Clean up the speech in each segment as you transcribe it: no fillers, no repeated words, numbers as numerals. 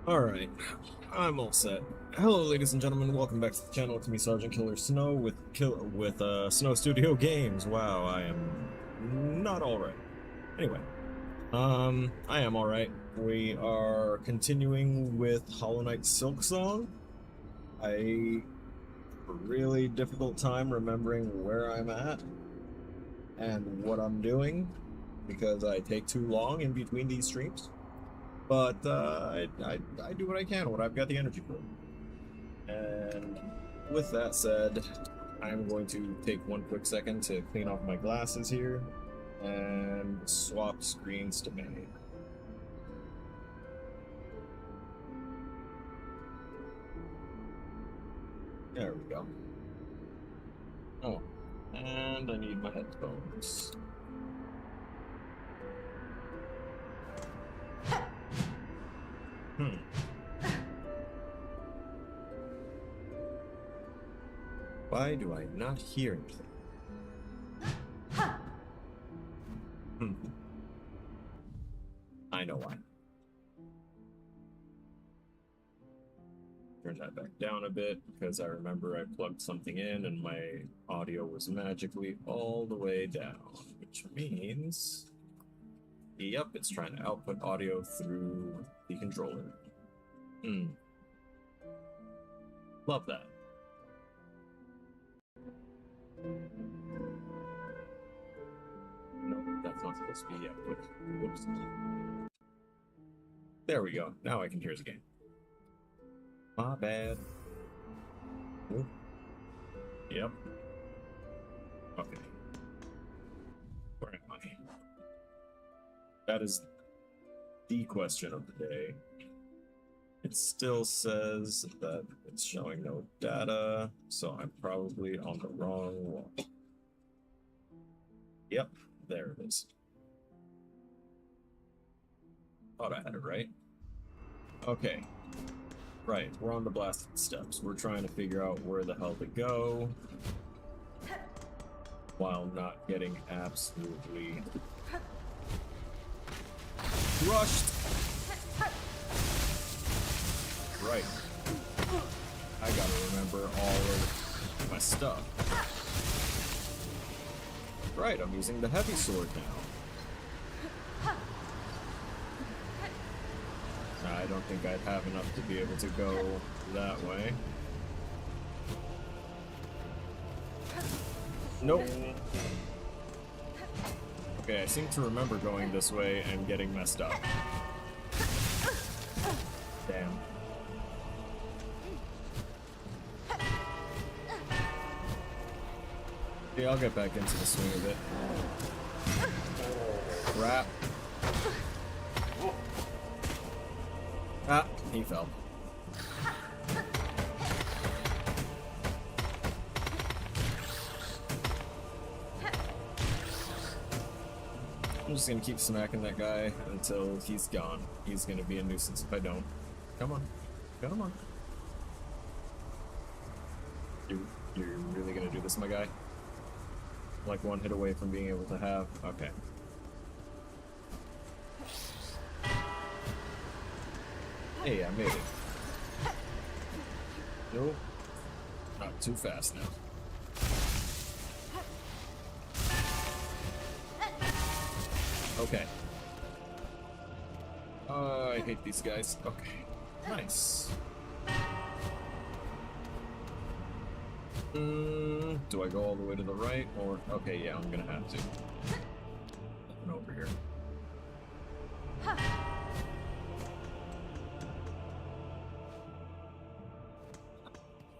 Alright, I'm all set. Hello ladies and gentlemen, welcome back to the channel. It's me, Sergeant Killer Snow with Snow Studio Games. Wow, I am not alright. Anyway, I am alright. We are continuing with Hollow Knight Silksong. I have a really difficult time remembering where I'm at and what I'm doing because I take too long in between these streams. But I do what I can, what I've got the energy for. And with that said, I'm going to take one quick second to clean off my glasses here and swap screens to main. There we go. Oh, and I need my headphones. Why do I not hear anything? I know why. Turn that back down a bit because I remember I plugged something in and my audio was magically all the way down, which means, yep, it's trying to output audio through the controller. Love that. No, that's not supposed to be output. Whoops. There we go. Now I can hear it again. My bad. Ooh. Yep. Okay. Where am I? That is the question of the day. It still says that it's showing no data, so I'm probably on the wrong one. Yep, there it is. Thought I had it right. Okay. Right, we're on the blasted steps. We're trying to figure out where the hell to go while not getting absolutely crushed. Right. I gotta remember all of my stuff. Right, I'm using the heavy sword now. I don't think I'd have enough to be able to go that way. Nope. Okay, I seem to remember going this way and getting messed up. Damn. Yeah, I'll get back into the swing of it. Crap. Ah, he fell. I'm just gonna keep smacking that guy until he's gone. He's gonna be a nuisance if I don't. Come on. Come on. You're really gonna do this, my guy? Like one hit away from being able to have... Okay. Hey, I made it. Nope. Not too fast now. Okay. I hate these guys. Okay. Nice. Do I go all the way to the right, or... Okay, yeah, I'm gonna have to. Nothing over here.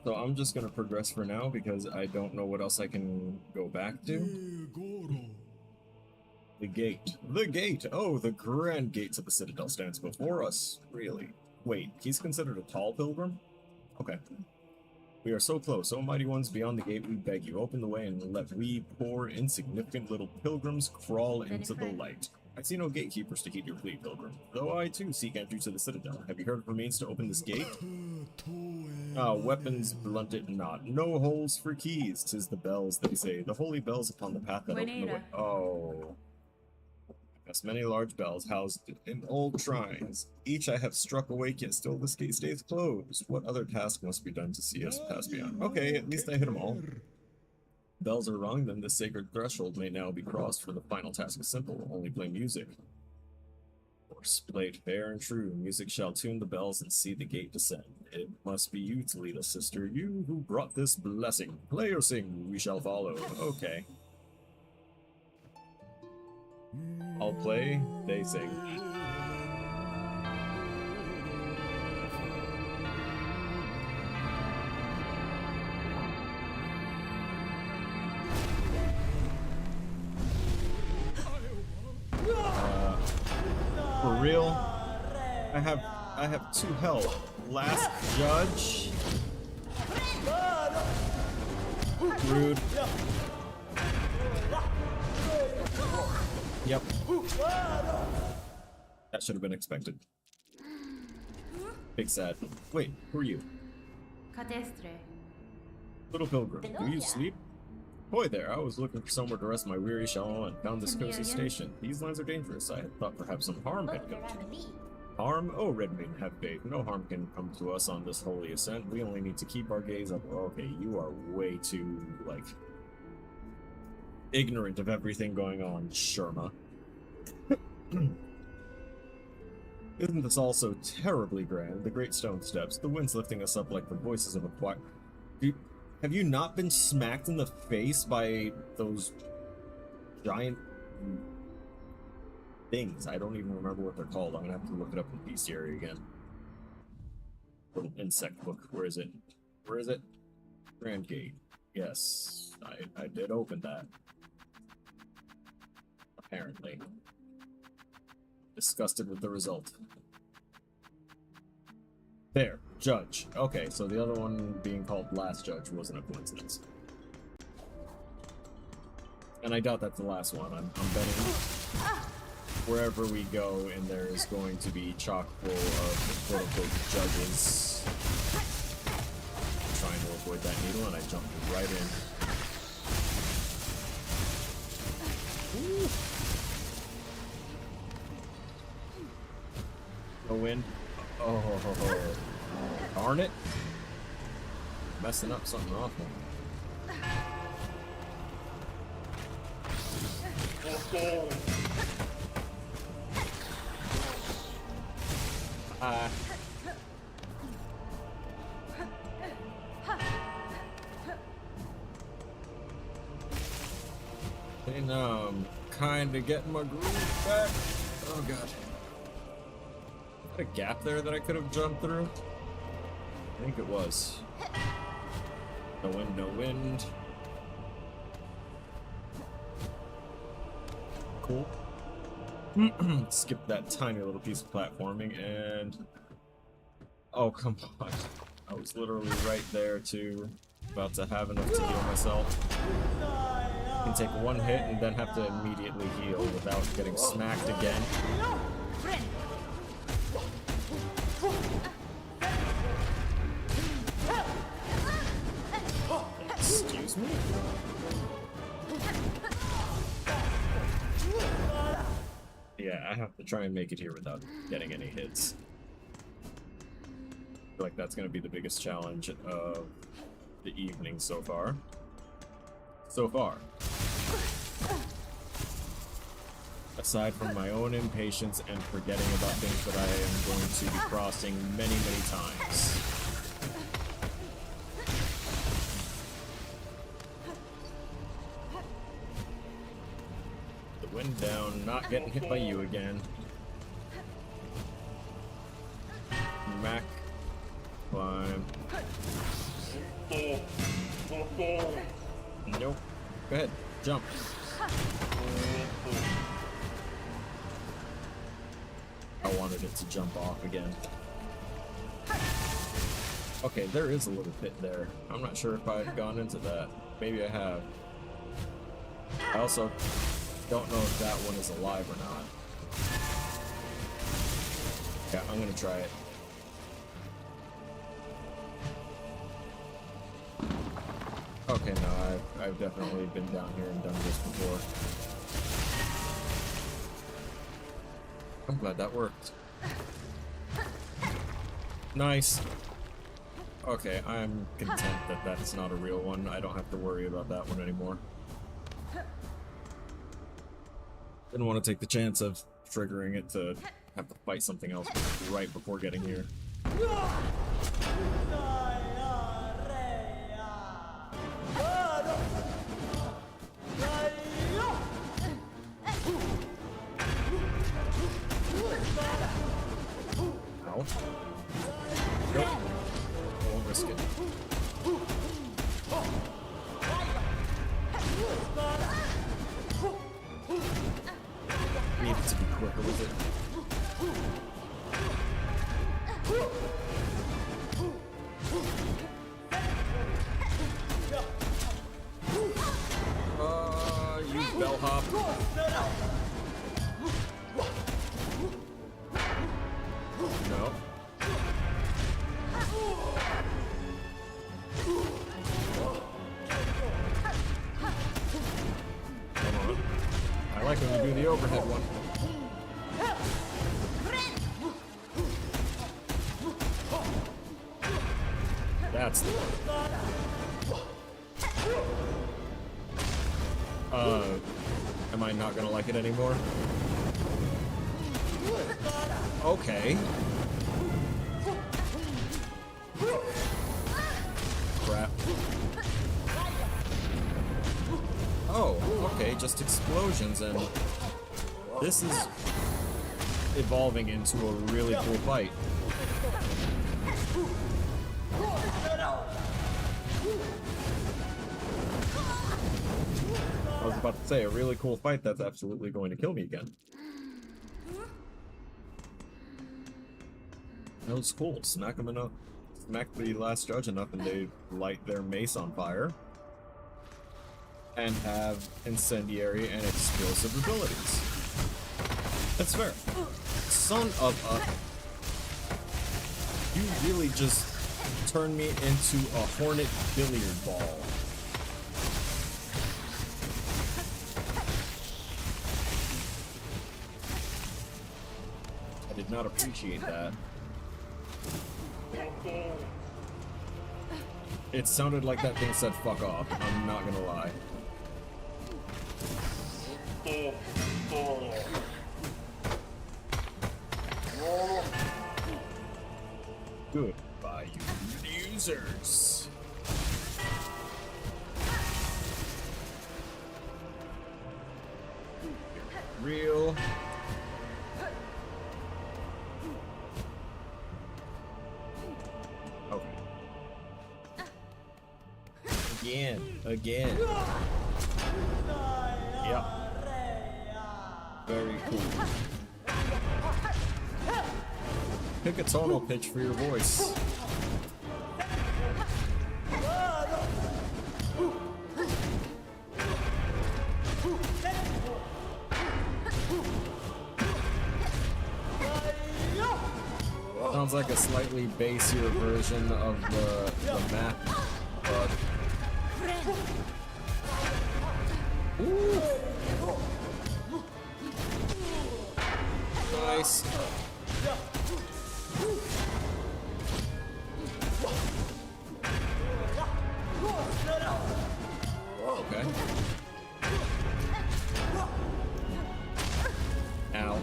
So I'm just gonna progress for now because I don't know what else I can go back to. The gate. The gate! Oh, the grand gates of the Citadel stands before us. Really? Wait, he's considered a tall pilgrim? Okay. We are so close, O mighty ones beyond the gate, we beg you, open the way and let we poor, insignificant little pilgrims crawl into the light. I see no gatekeepers to keep your plea, pilgrim, though I too seek entry to the Citadel. Have you heard of a means to open this gate? Weapons blunted not. No holes for keys, 'tis the bells, they say. The holy bells upon the path that open the way. Oh. As many large bells housed in old shrines. Each I have struck awake, yet still this gate stays closed. What other task must be done to see us pass beyond? Okay, at least I hit them all. Bells are rung, then the sacred threshold may now be crossed, for the final task is simple. Only play music. Horse played fair and true. Music shall tune the bells and see the gate descend. It must be you, Toledo sister, you who brought this blessing. Play or sing, we shall follow. Okay. I'll play, they sing. For real? I have 2 health. Last judge. Rude. Yep. That should have been expected. Big sad. Wait, who are you? Little pilgrim, do you sleep? Boy there, I was looking for somewhere to rest my weary shell and found this cozy station. These lands are dangerous. I had thought perhaps some harm had come to me. Harm? Oh, Redmane, have faith. No harm can come to us on this holy ascent. We only need to keep our gaze up. Okay, you are way too, like, ignorant of everything going on, Sherma. Isn't this all so terribly grand? The great stone steps, the wind's lifting us up like the voices of a choir. Have you not been smacked in the face by those giant things? I don't even remember what they're called. I'm gonna have to look it up in bestiary again. Little insect book. Where is it? Where is it? Grand Gate. Yes, I did open that. Apparently. Disgusted with the result. There, Judge. Okay, so the other one being called Last Judge wasn't a coincidence. And I doubt that's the last one. I'm betting wherever we go, and there is going to be chock full of quote-unquote judges. I'm trying to avoid that needle, and I jumped right in. Ooh. No wind. Oh, darn it. Messing up something awful. Hey, now I'm kinda getting my groove back. Oh god. A gap there that I could have jumped through? I think it was. No wind, no wind. Cool. Skip that tiny little piece of platforming and... Oh, come on. I was literally right there too. About to have enough to heal myself. I can take one hit and then have to immediately heal without getting smacked again. Excuse me? Yeah, I have to try and make it here without getting any hits. I feel like that's going to be the biggest challenge of the evening so far. Aside from my own impatience and forgetting about things that I am going to be crossing many, many times. The wind down, not getting hit by you again. Mac. Climb. Nope. Go ahead, jump. I wanted it to jump off again. Okay, there is a little pit there. I'm not sure if I've gone into that. Maybe I have. I also don't know if that one is alive or not. Yeah, I'm gonna try it. Okay, no, I've definitely been down here and done this before. I'm glad that worked. Nice. Okay, I'm content that that's not a real one. I don't have to worry about that one anymore. Didn't want to take the chance of triggering it to have to fight something else right before getting here. Ow. Nope. Won't risk it. Needed to be quicker with it. You bellhop. No. Come on. I like when we do the overhead one. That's the one. Am I not gonna like it anymore? Okay. Crap. Oh, okay, just explosions, and this is evolving into a really cool fight. I was about to say, a really cool fight that's absolutely going to kill me again. That was cool. Smack them enough, smack the last judge enough, and they light their mace on fire. And have incendiary and explosive abilities. That's fair. Son of a... You really just turned me into a hornet billiard ball. I did not appreciate that. It sounded like that thing said fuck off, I'm not gonna lie. Goodbye, you losers. Real. Okay. Again. Yep. Very cool. Pick a tonal pitch for your voice. Sounds like a slightly bassier version of the map, but... Ooh. Nice. Okay. Ow.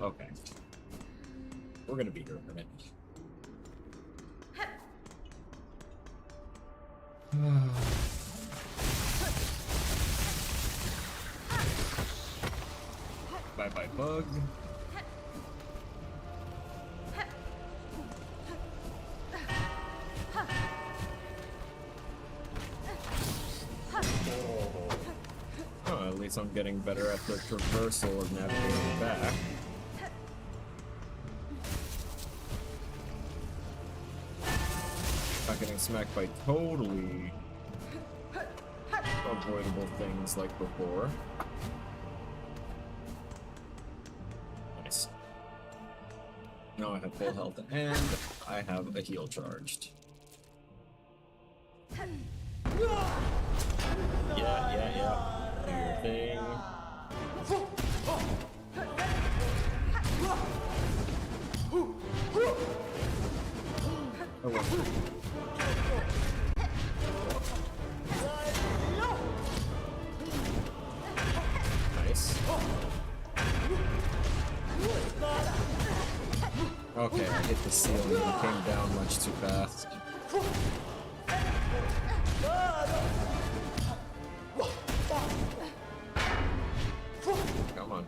Okay. We're gonna be here in a minute. Bye-bye, bug. Oh, at least I'm getting better at the traversal of navigating back. Not getting smacked by totally avoidable things like before. Nice. Now I have full health and I have a heal charged. Yeah. Do your thing. Oh, well. Nice. Okay, I hit the ceiling and it came down much too fast. Come on.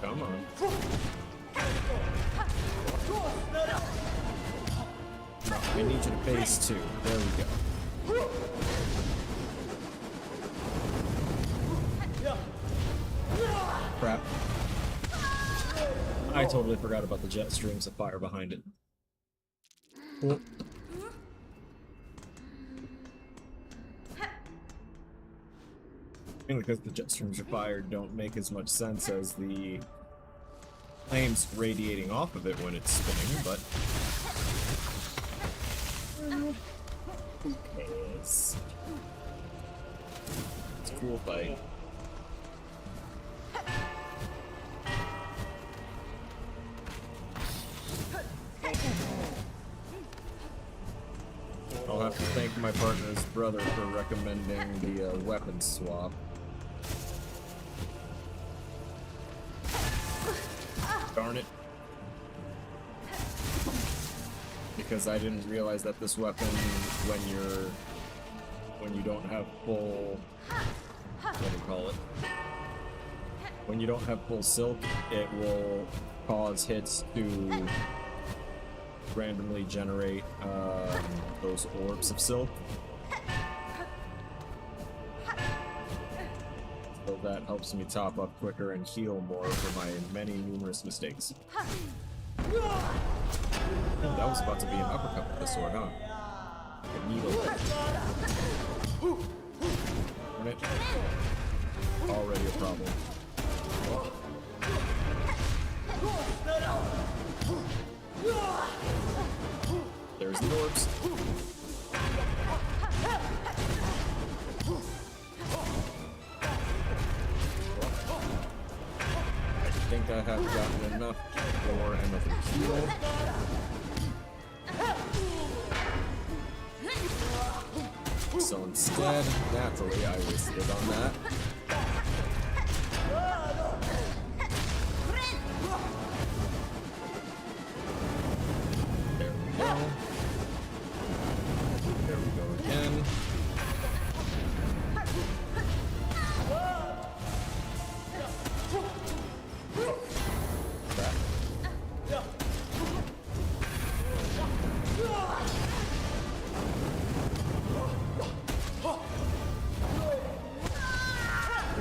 Come on. No, I need you to phase 2. There we go. Crap. I totally forgot about the jet streams of fire behind it. Cool. Mainly because the jet streams of fire don't make as much sense as the flames radiating off of it when it's spinning, but... who cares? It's a cool fight. I'll have to thank my partner's brother for recommending the weapon swap. Darn it. Because I didn't realize that this weapon, when you don't have full, what do you call it? When you don't have full silk, it will cause hits to randomly generate those orbs of silk. So that helps me top up quicker and heal more for my many numerous mistakes. That was about to be an uppercut with the sword, huh? A needle. Darn it. Already a problem. There's the orbs. I think I have gotten enough for another heal. So instead, naturally, I wasted on that. There we go. There we go again. Crap.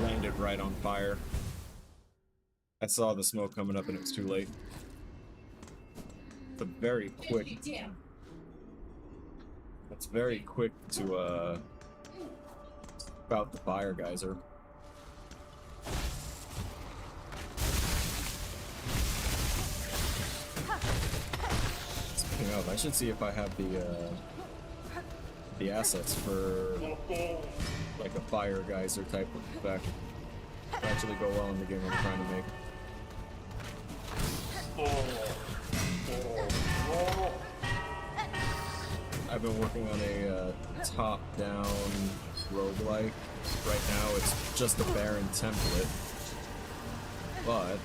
Landed right on fire. I saw the smoke coming up and it was too late. It's a very quick. It's very quick to spout the fire geyser. Speaking of, I should see if I have the assets for like a fire geyser type of effect. It'll actually go well in the game I'm trying to make. I've been working on a top-down roguelike. Right now it's just a barren template, but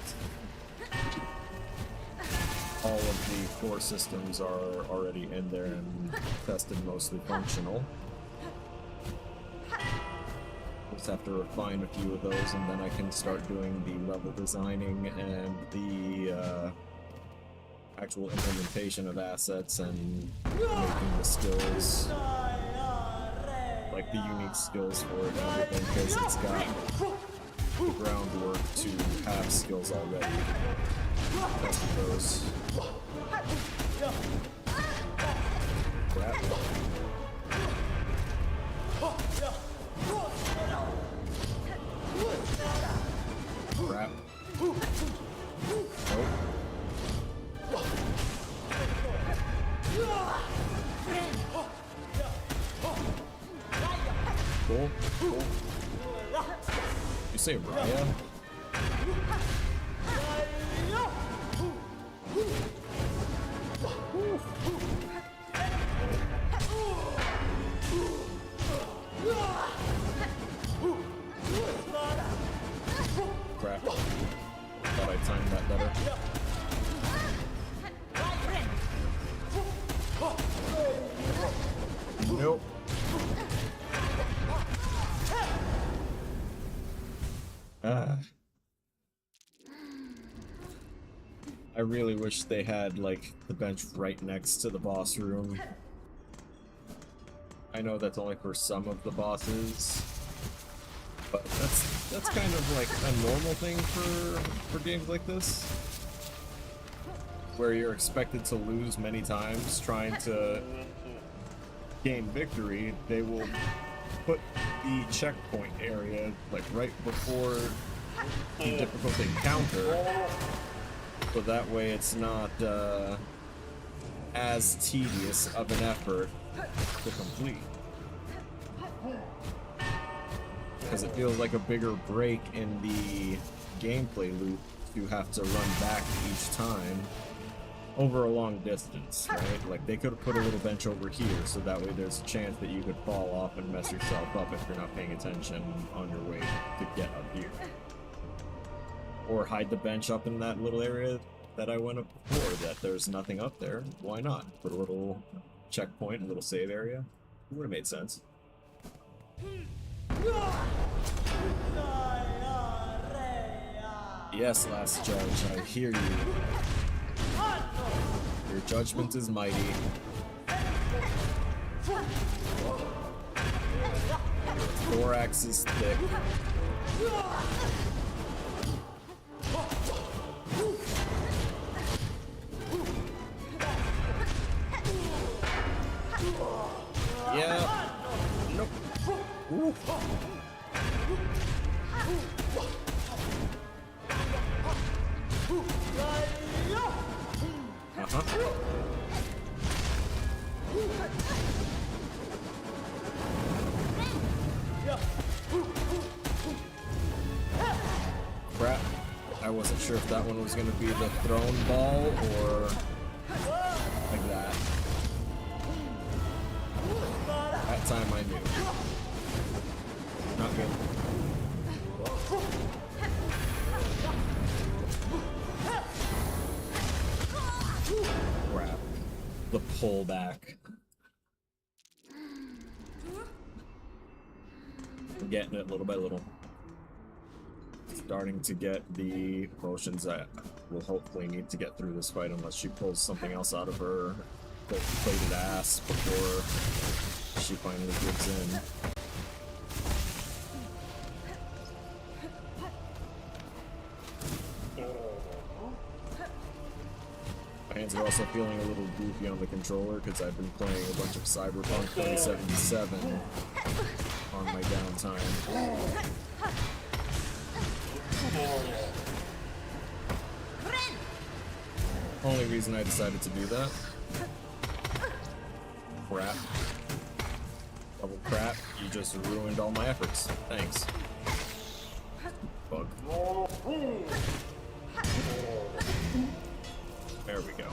all of the core systems are already in there and tested, mostly functional. Just have to refine a few of those, and then I can start doing the level designing and the actual implementation of assets and making the skills, like the unique skills for it and everything, because it's got the groundwork to have skills already. Tested those. Crap. Cool. Cool. You say Raya? Crap. Thought I timed that better. Nope. I really wish they had, like, the bench right next to the boss room. I know that's only for some of the bosses, but that's kind of like a normal thing for games like this, where you're expected to lose many times trying to gain victory. They will put the checkpoint area like right before the difficult encounter, so that way it's not as tedious of an effort to complete. Because it feels like a bigger break in the gameplay loop to have to run back each time over a long distance, right? Like, they could have put a little bench over here, so that way there's a chance that you could fall off and mess yourself up if you're not paying attention on your way to get up here. Or hide the bench up in that little area that I went up before, that there's nothing up there. Why not? Put a little checkpoint, a little save area. It would have made sense. Yes, last judge, I hear you. Your judgment is mighty. Your thorax is thick. Yeah. Nope. Ooh. Crap. I wasn't sure if that one was going to be the thrown ball or like that. That time I knew. Not good. Crap. The pullback. I'm getting it little by little. Starting to get the potions that will hopefully need to get through this fight unless she pulls something else out of her gold-plated ass before she finally gives in. My hands are also feeling a little goofy on the controller because I've been playing a bunch of Cyberpunk 2077 on my downtime. Only reason I decided to do that. Crap. Double crap, you just ruined all my efforts. Thanks. Bug. There we go.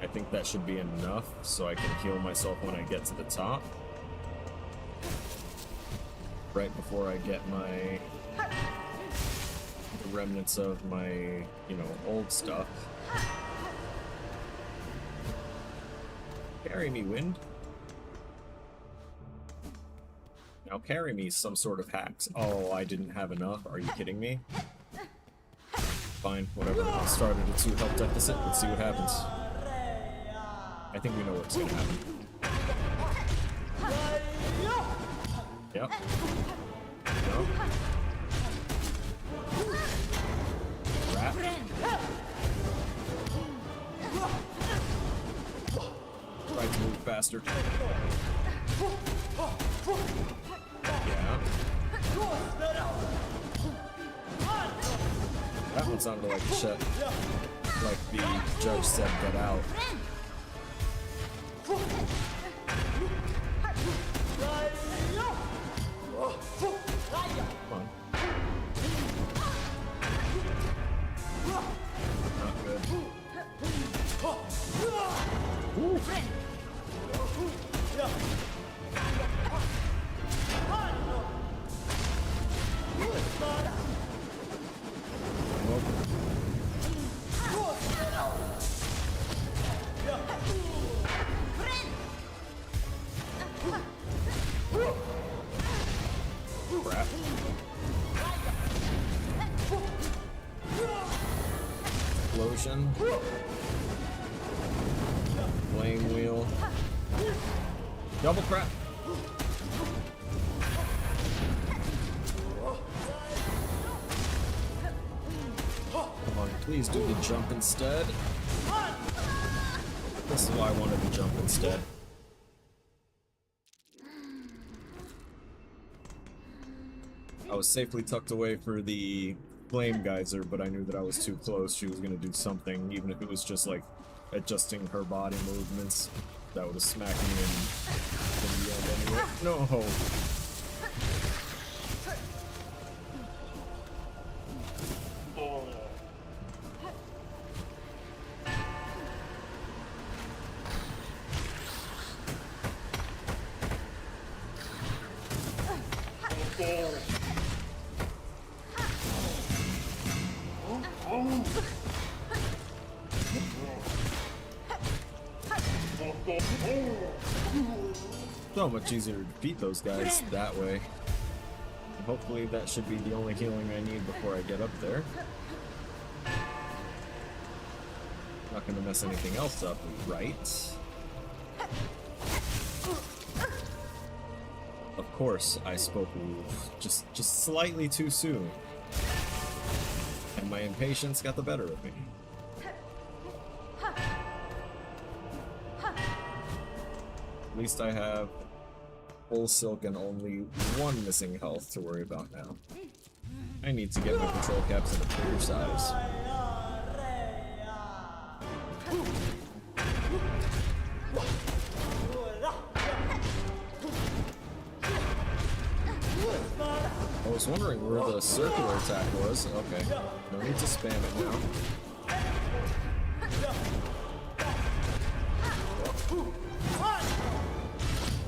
I think that should be enough so I can heal myself when I get to the top. Right before I get the remnants of my, you know, old stuff. Carry me, wind. Now carry me, some sort of hacks. Oh, I didn't have enough? Are you kidding me? Fine, whatever. I started a 2 health deficit. Let's see what happens. I think we know what's gonna happen. Yep. No. Rat. Try to move faster. Yeah. one sounded like a shit. Like the judge said, get out. Come on. Not good. Ooh. Crap. Explosion. Flame wheel. Double crap. Come on, please do the jump instead. This is why I wanted to jump instead. I was safely tucked away for the flame geyser, but I knew that I was too close. She was gonna do something, even if it was just like adjusting her body movements. That would have smacked me in the end anyway. No. So much easier to beat those guys that way. And hopefully that should be the only healing I need before I get up there. Not gonna mess anything else up, right? Of course, I spoke just slightly too soon. And my impatience got the better of me. At least I have full silk and only one missing health to worry about now. I need to get my control caps in a bigger size. I was wondering where the circular attack was. Okay, no need to spam it now.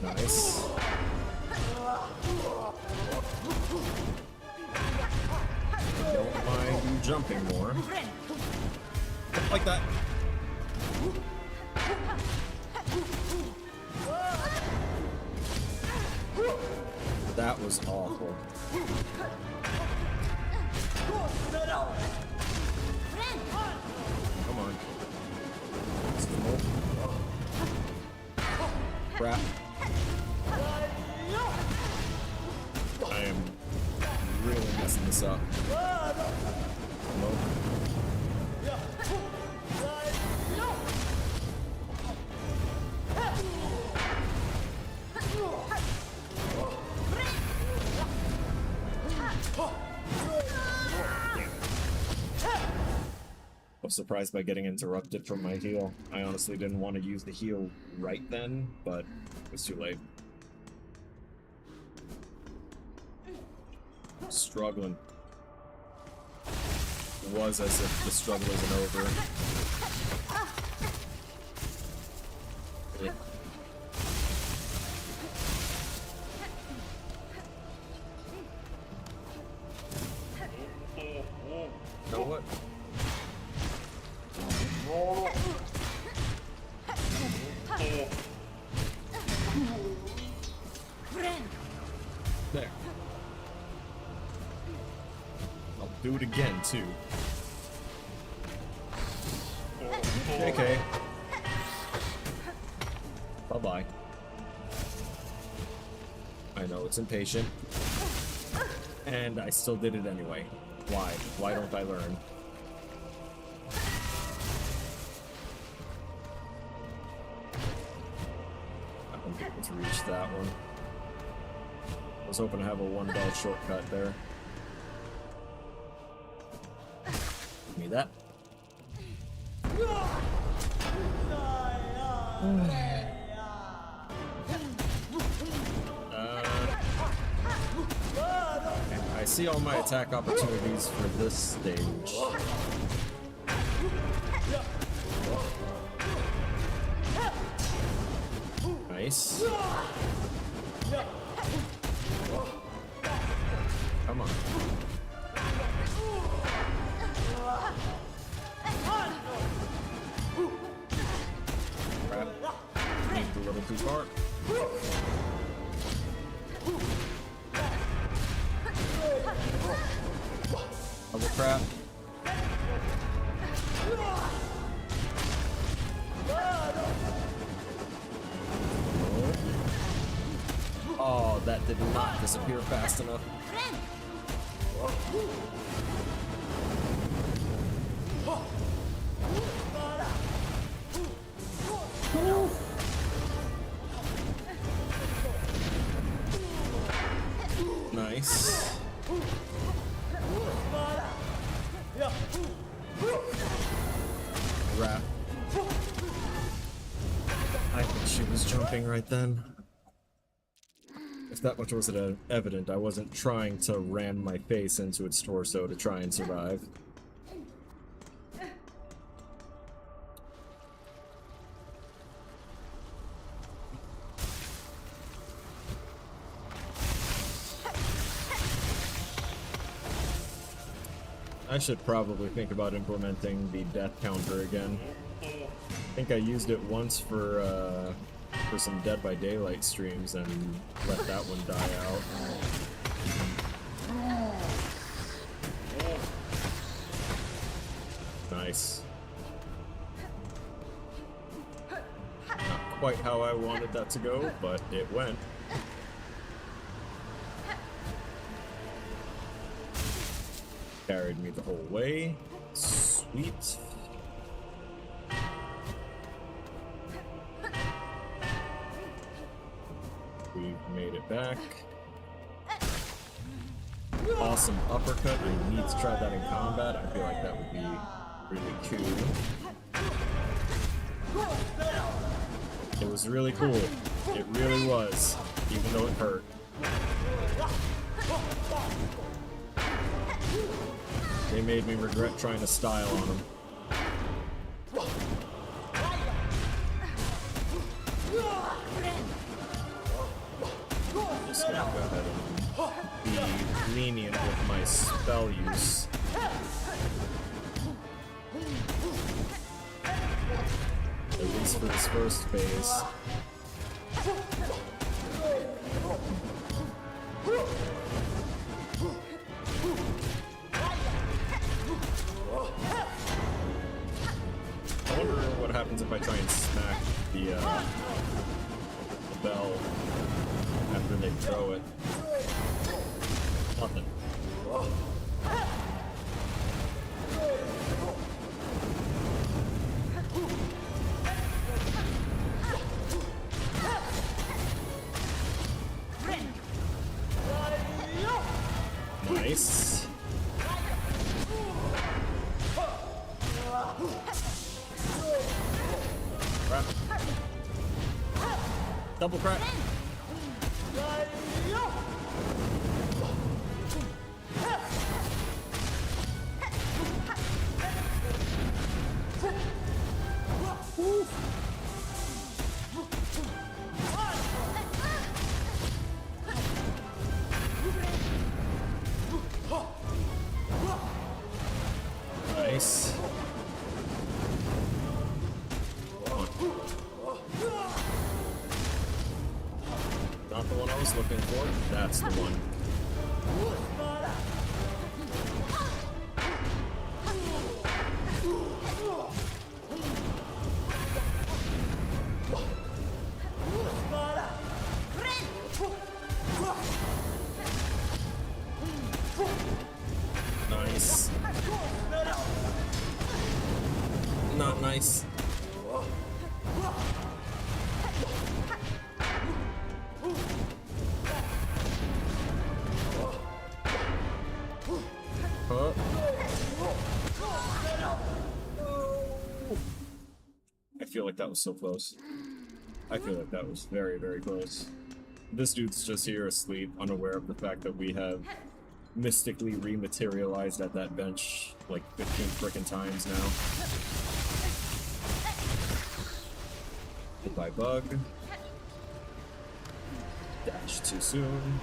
Nice. Don't mind you jumping more. Like that. That was awful. Come on. Crap. I am really messing this up. Nope. I was surprised by getting interrupted from my heal. I honestly didn't want to use the heal right then, but it was too late. Struggling. It was as if the struggle isn't over. Yeah. You know what? There. I'll do it again, too. Okay. Bye-bye. I know it's impatient. And I still did it anyway. Why? Why don't I learn? I won't be able to reach that one. I was hoping to have a one bell shortcut there. me that. I see all my attack opportunities for this stage. Nice. Come on. Crap. Aimed a little too far. Double crap. Oh, that did not disappear fast enough. Nice. Wrap. I think she was jumping right then. If that much wasn't evident, I wasn't trying to ram my face into its torso to try and survive. I should probably think about implementing the death counter again. I think I used it once for some Dead by Daylight streams and let that one die out. Nice. Not quite how I wanted that to go, but it went. Carried me the whole way. Sweet. We've made it back. Awesome uppercut. I need to try that in combat. I feel like that would be really cool. It was really cool. It really was, even though it hurt. They made me regret trying to style on them. Just gonna go ahead and be lenient with my spell use. At least for this first phase. I wonder what happens if I try and smack the bell after they throw it. Nothing. Nice. Crap. Double crap. Nice. Not the one I was looking for. That's the one. Nice. Not nice. like that was so close. I feel like that was very, very close. This dude's just here asleep, unaware of the fact that we have mystically rematerialized at that bench like 15 frickin' times now. Goodbye, bug. Dash too soon.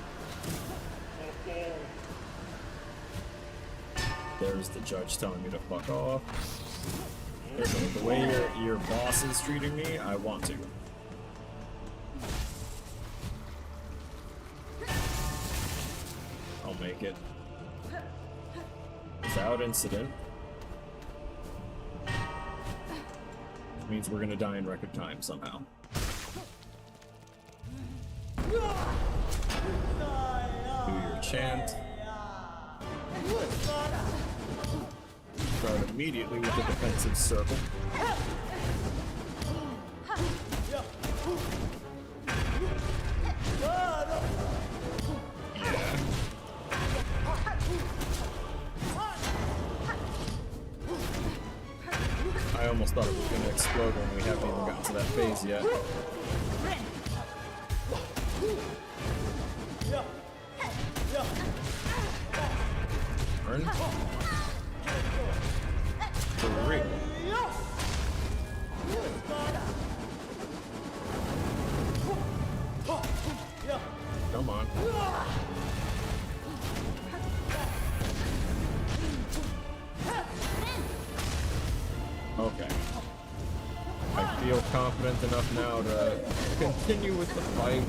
There's the judge telling me to fuck off. The way your boss is treating me, I want to. I'll make it. Without incident. Which means we're gonna die in record time somehow. Do your chant. Start immediately with the defensive circle. Yeah. I almost thought it was going to explode when we haven't even gotten to that phase yet. Burn. Great. Come on. Okay. I feel confident enough now to continue with the fight.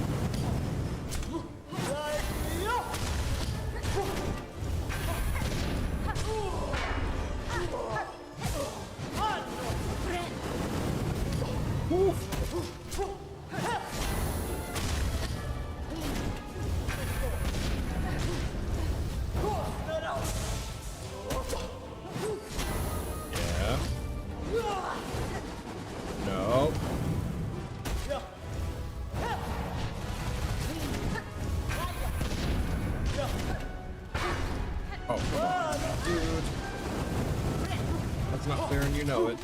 Not fair and you know it.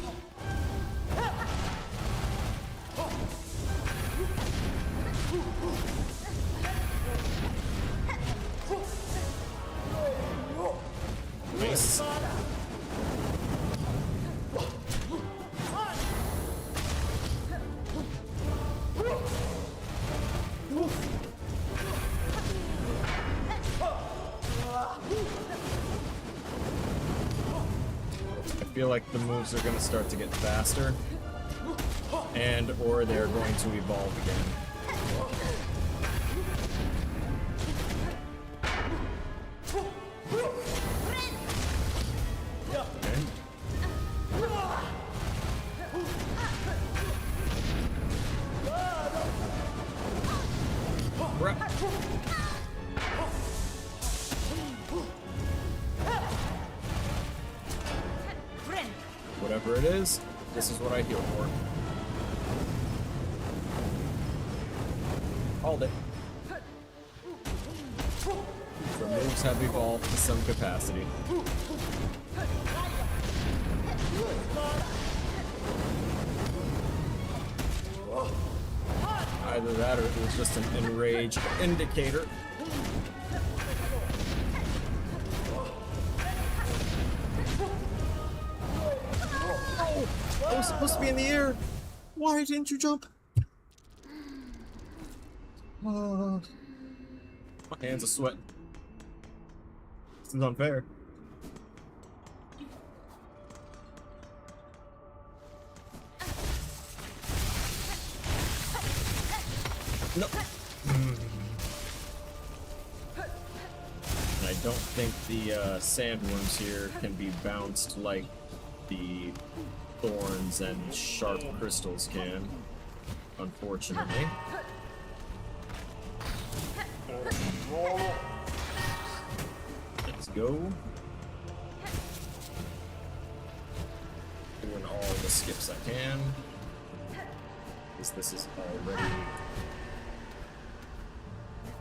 Nice. I feel like the moves are going to start to get faster, and or they're going to evolve again. Whatever it is, this is what I heal for. Called it. The moves have evolved to some capacity. Either that or it was just an enraged indicator. I was supposed to be in the air. Why didn't you jump? My hands are sweating. This is unfair. No. I don't think the sandworms here can be bounced like the thorns and sharp crystals can, unfortunately. Let's go. Doing all the skips I can. Because this is already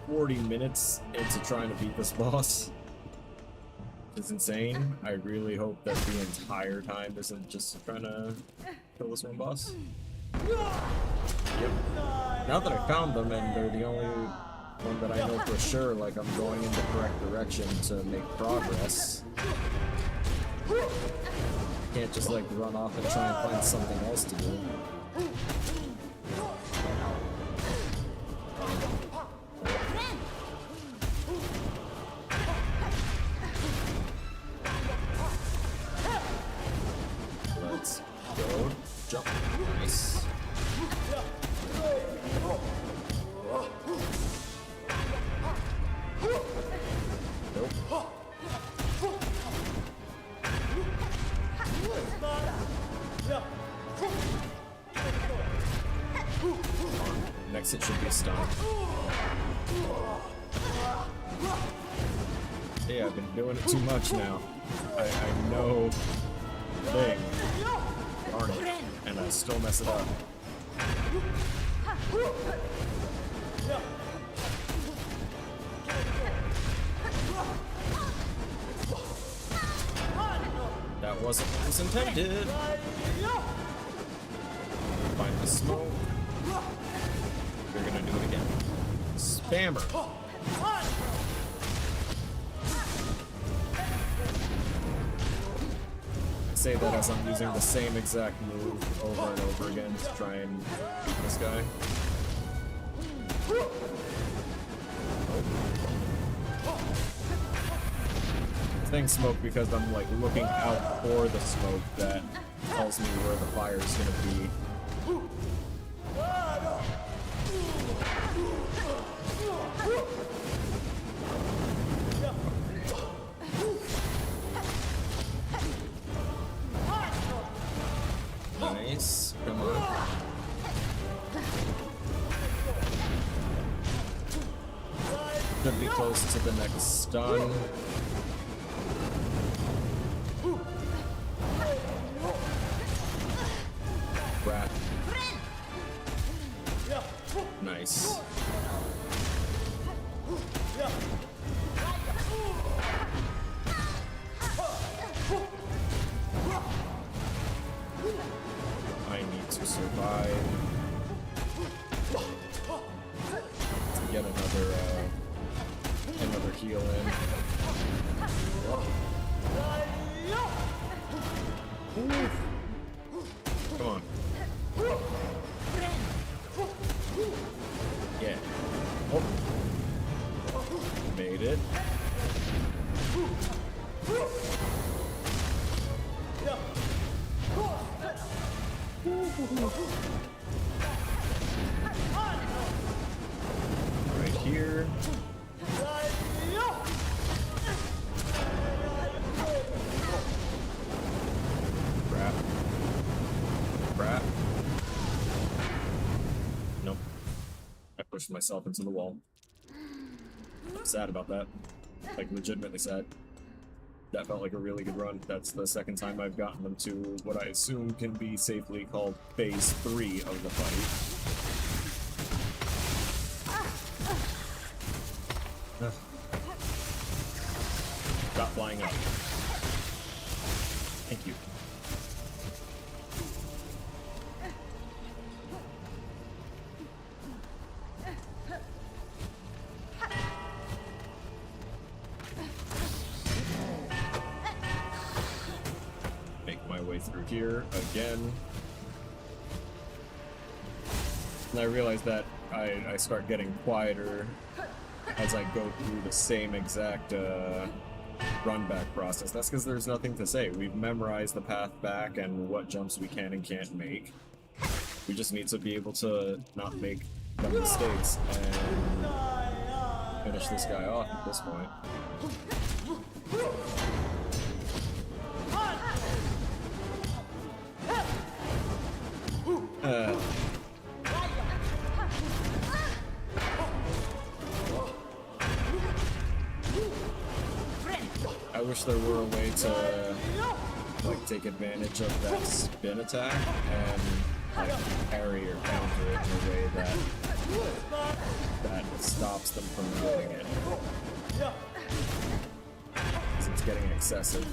40 minutes into trying to beat this boss. It's insane. I really hope that the entire time isn't just trying to kill this one boss. Yep. Now that I found them, and they're the only one that I know for sure, like I'm going in the correct direction to make progress. Can't just like run off and try and find something else to do. Let's go. Jump. Nice. Nope. Next hit should be a stun. Hey, I've been doing it too much now. I know the thing. Darn it. And I still mess it up. That wasn't what was intended. Find the smoke. We're gonna do it again. Spammer. I say that as I'm using the same exact move over and over again to try and beat this guy. Thing smoke because I'm like looking out for the smoke that tells me where the fire is gonna be. Nice, come on. Should be close to the next stun. Rat. Nice. I need to survive to get another heal in. Come on. Yeah. Oh. Made it. Right here. Crap. Crap. Nope. I pushed myself into the wall. I'm sad about that. Like, legitimately sad. That felt like a really good run. That's the second time I've gotten them to what I assume can be safely called phase 3 of the fight. Stop flying up. Thank you. Make my way through here again. And I realize that I start getting quieter as I go through the same exact run back process. That's because there's nothing to say. We've memorized the path back and what jumps we can and can't make. We just need to be able to not make dumb mistakes and finish this guy off at this point. I wish there were a way to like take advantage of that spin attack and like parry or counter it in a way that stops them from doing it. Because it's getting excessive.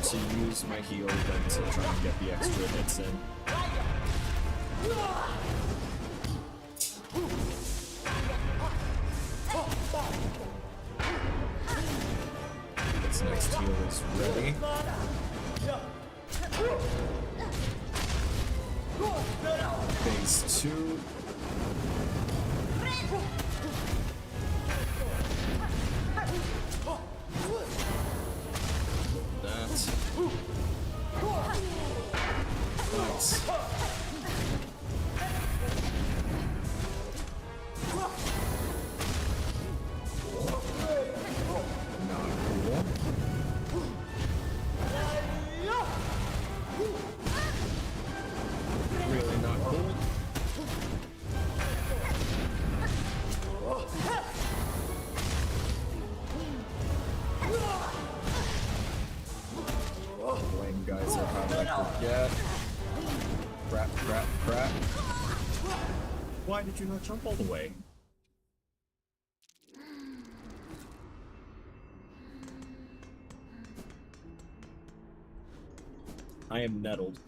to use my heal than to try and get the extra hits in. This next heal is ready. Phase 2. That. Nice. Really not cool. Blame guys are how I forget. Crap, crap, crap. Why did you not jump all the way? I am nettled.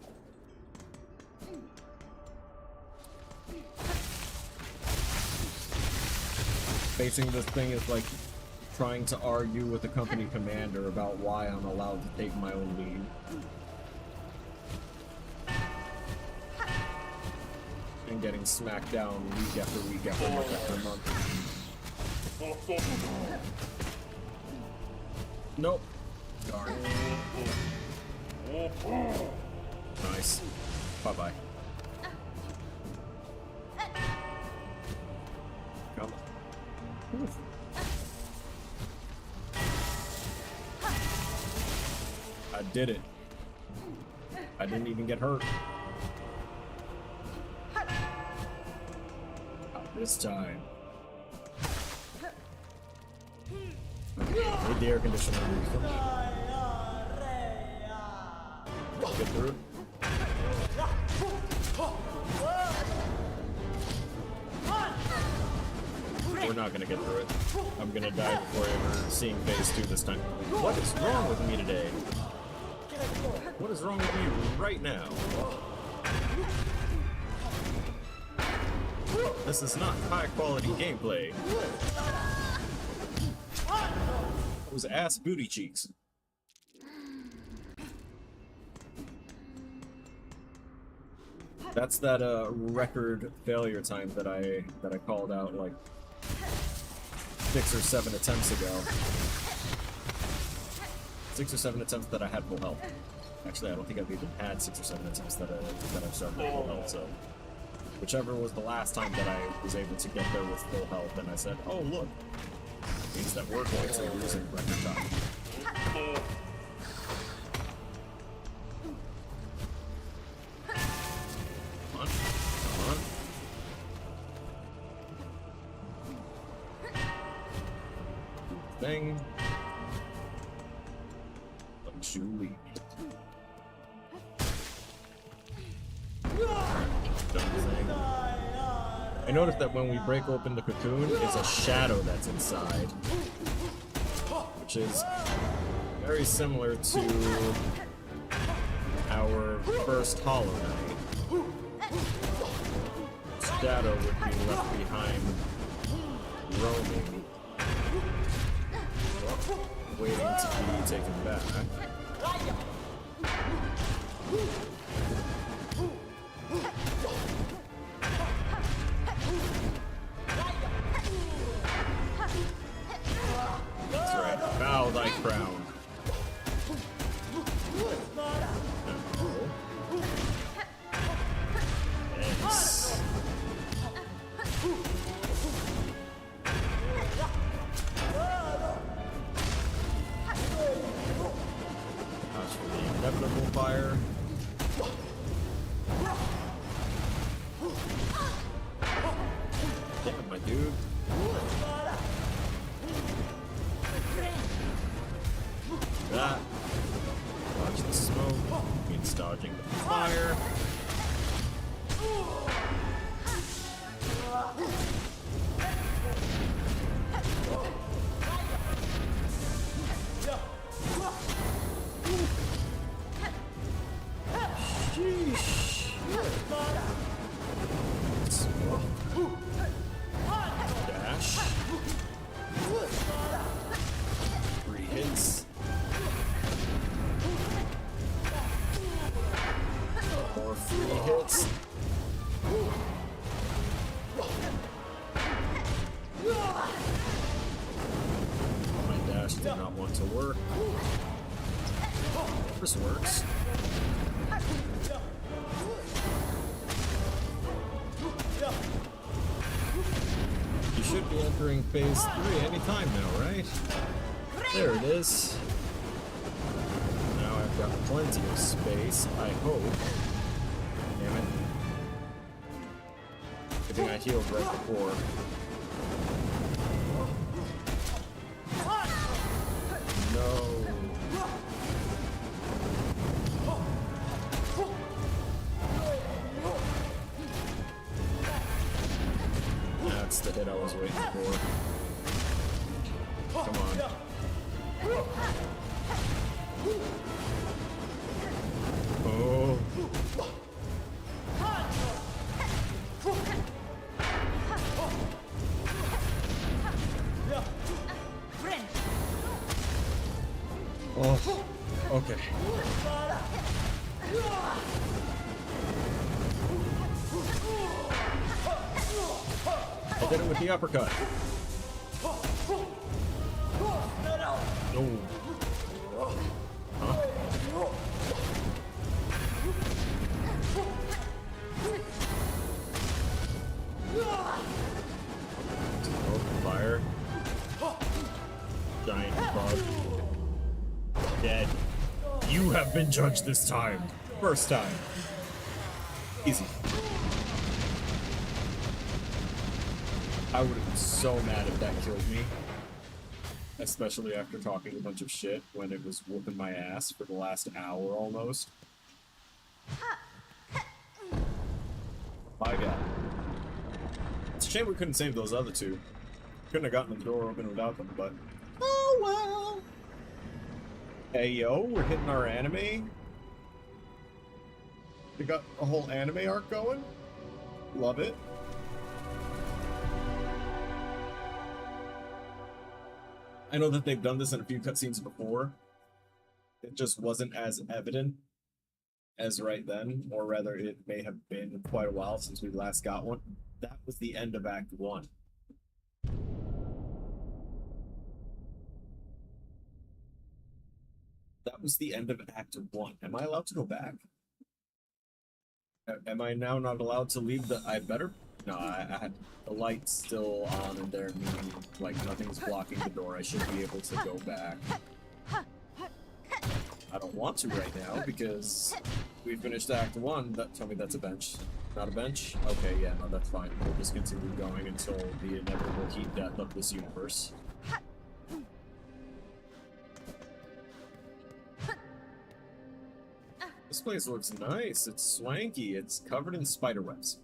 Facing this thing is like trying to argue with the company commander about why I'm allowed to take my own lead. And getting smacked down week after week after month after month. Nope. Darn. Nice. Bye-bye. Come on. Oof. I did it. I didn't even get hurt. Not this time. Need the air conditioner for me. Get through it. We're not gonna get through it. I'm gonna die before ever seeing phase 2 this time. What is wrong with me today? What is wrong with me right now? This is not high quality gameplay. It was ass booty cheeks. That's that record failure time that I called out like 6 or 7 attempts ago. 6 or 7 attempts that I had full health. Actually, I don't think I've even had 6 or 7 attempps that I've started with full health. So whichever was the last time that I was able to get there with full health, and I said, "Oh look, it means that we're going to lose in record time." Thing. Don't you leave. Done thing. I noticed that when we break open the cocoon, it's a shadow that's inside, which is very similar to our first Hollow Knight. Shadow would be left behind roaming, waiting to be taken back. That's right, bow thy crown. Yes. Inevitable fire. Damn, my dude. That. Dodge the smoke. Means dodging the fire. Sheesh. Dash. 3 hits. More 3 hits. My dash did not want to work. This works. You should be entering phase 3 anytime now, right? There it is. Now I've got plenty of space, I hope. Damn it. Good thing I healed right before. No. That's the hit I was waiting for. Come on. Oh. Oh. Okay. I did it with the uppercut. No. Huh? Oh, fire. Giant bug. Dead. You have been judged this time. First time. Easy. I would have been so mad if that killed me. Especially after talking a bunch of shit when it was whooping my ass for the last hour almost. My god. It's a shame we couldn't save those other two. Couldn't have gotten the door open without them, but... oh well! Hey yo, we're hitting our anime. We got a whole anime arc going. Love it. I know that they've done this in a few cutscenes before. It just wasn't as evident as right then, or rather it may have been quite a while since we last got one. That was the end of Act 1. That was the end of Act 1. Am I allowed to go back? Am I now not allowed to leave the... I better... No, I had the light still on in there, meaning like nothing's blocking the door. I should be able to go back. I don't want to right now because we finished Act 1. Tell me that's a bench. Not a bench? Okay, yeah, no, that's fine. We'll just continue going until the inevitable heat death of this universe. This place looks nice. It's swanky. It's covered in spiderwebs.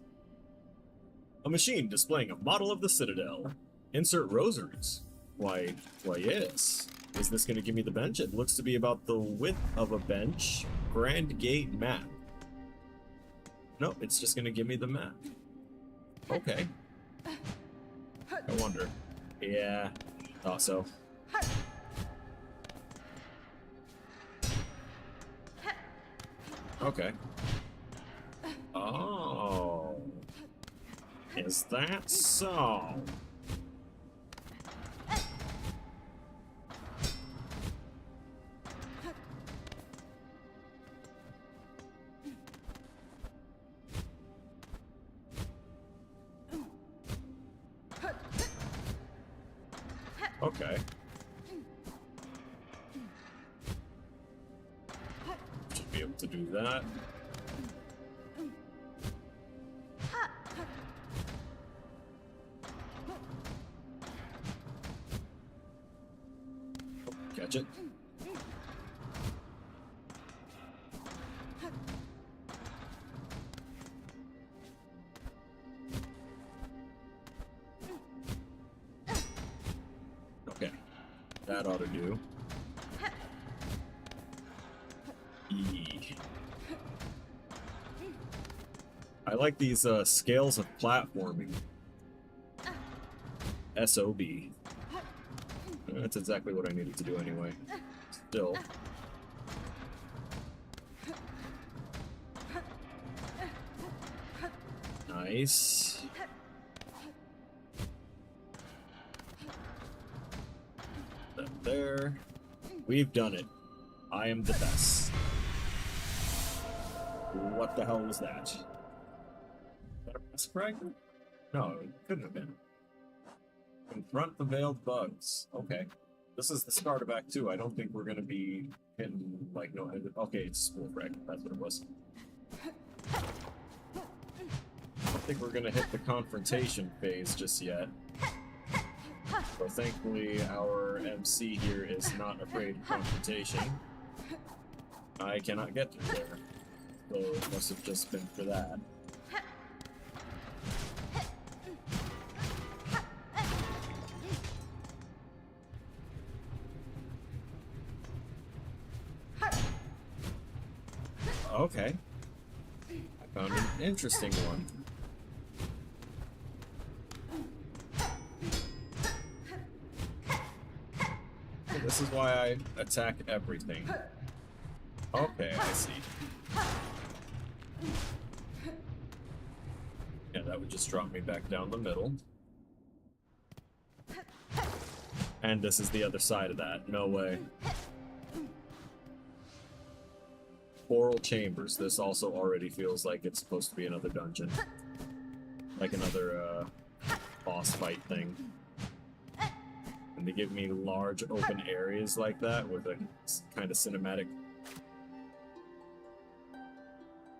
A machine displaying a model of the Citadel. Insert rosaries. Why yes. Is this going to give me the bench? It looks to be about the width of a bench. Grand Gate map. Nope, it's just going to give me the map. Okay. I wonder. Yeah, thought so. Okay. Oh. Is that so? Okay. Should be able to do that. Catch it. Okay. That ought to do. I like these scales of platforming. SOB. That's exactly what I needed to do anyway. Still. Nice. That there. We've done it. I am the best. What the hell was that? Is that a mask fragment? No, it couldn't have been. Confront the veiled bugs. Okay. This is the start of Act 2. I don't think we're gonna be hitting, like, no... Okay, it's spool fragment. That's what it was. I don't think we're gonna hit the confrontation phase just yet. So thankfully, our MC here is not afraid of confrontation. I cannot get through there. So it must have just been for that. Okay. I found an interesting one. This is why I attack everything. Okay, I see. Yeah, that would just drop me back down the middle. And this is the other side of that. No way. Coral Chambers. This also already feels like it's supposed to be another dungeon. Like another boss fight thing. And they give me large open areas like that with a kind of cinematic...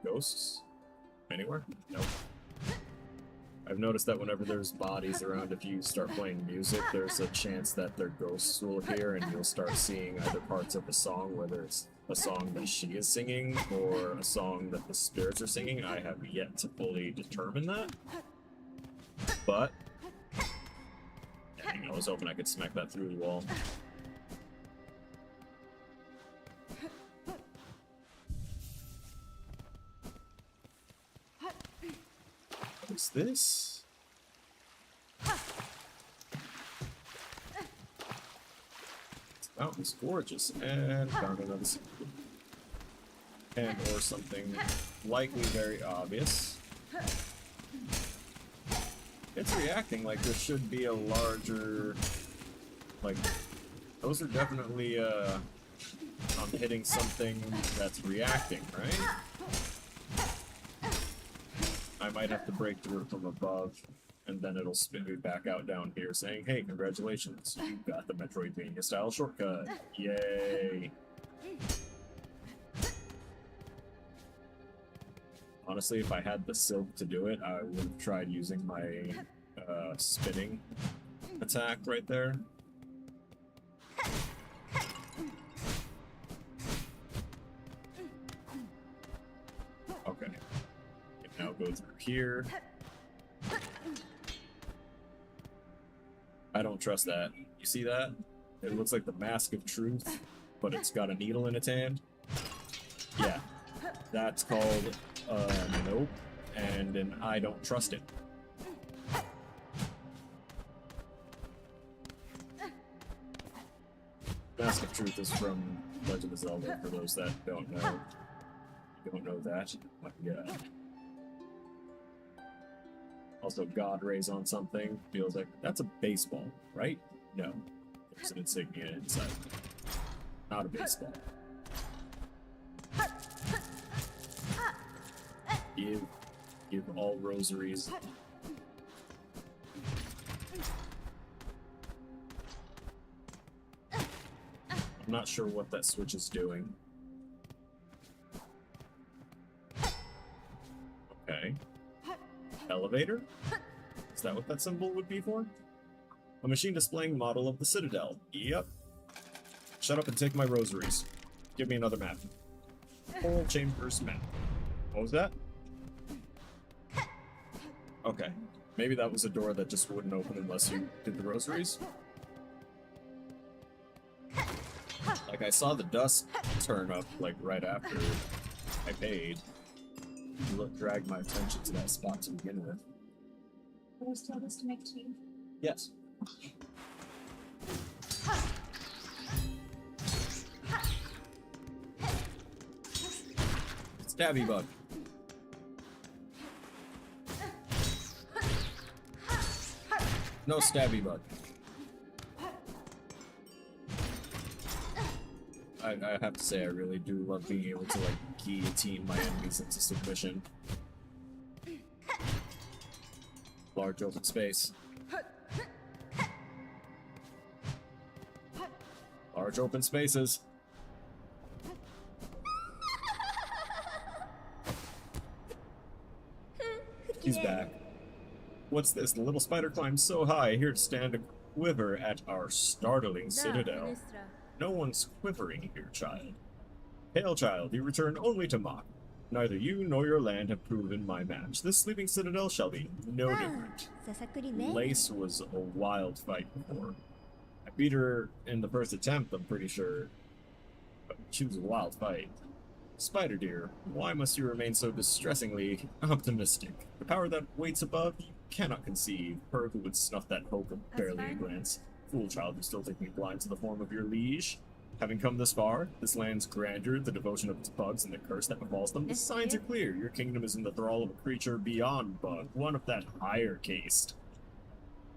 Ghosts? Anywhere? No. I've noticed that whenever there's bodies around, if you start playing music, there's a chance that their ghosts will appear and you'll start seeing either parts of the song, whether it's a song that she is singing or a song that the spirits are singing. I have yet to fully determine that. But I was hoping I could smack that through the wall. What is this? This mountain's gorgeous, and found another secret. And or something likely very obvious. It's reacting like there should be a larger... Like, those are definitely, I'm hitting something that's reacting, right? I might have to break through from above, and then it'll spit me back out down here saying, hey, congratulations, you got the Metroidvania-style shortcut. Yay! Honestly, if I had the silk to do it, I would have tried using my spinning attack right there. Okay. Now go through here. I don't trust that. You see that? It looks like the Mask of Truth, but it's got a needle in its hand. Yeah. That's called nope, and an I don't trust it. Mask of Truth is from Legend of Zelda, for those that don't know. Don't know that. My God. Also, God rays on something feels like that's a baseball, right? No. There's an insignia inside. Not a baseball. Give all rosaries. I'm not sure what that switch is doing. Okay. Elevator? Is that what that symbol would be for? A machine displaying model of the Citadel. Yep. Shut up and take my rosaries. Give me another map. Coral Chambers map. What was that? Okay. Maybe that was a door that just wouldn't open unless you did the rosaries. Like, I saw the dust turn up, like, right after I paid. what dragged my attention to that spot to begin with. Was told us to make tea. Yes. Stabby bug. No stabby bug. I have to say I really do love being able to like guillotine my enemies into submission. Large open space. Large open spaces. He's back. What's this? The little spider climbs so high, here to stand a quiver at our startling citadel. No one's quivering here, child. Hail, child, you return only to mock. Neither you nor your land have proven my match. This sleeping citadel shall be no different. Lace was a wild fight before. I beat her in the first attempt, I'm pretty sure. But she was a wild fight. Spider dear, why must you remain so distressingly optimistic? The power that waits above, you cannot conceive. Her who would snuff that hope of barely a glance. Fool child, you still think me blind to the form of your liege? Having come this far, this land's grandeur, the devotion of its bugs, and the curse that befalls them, the signs are clear. Your kingdom is in the thrall of a creature beyond bug, one of that higher caste.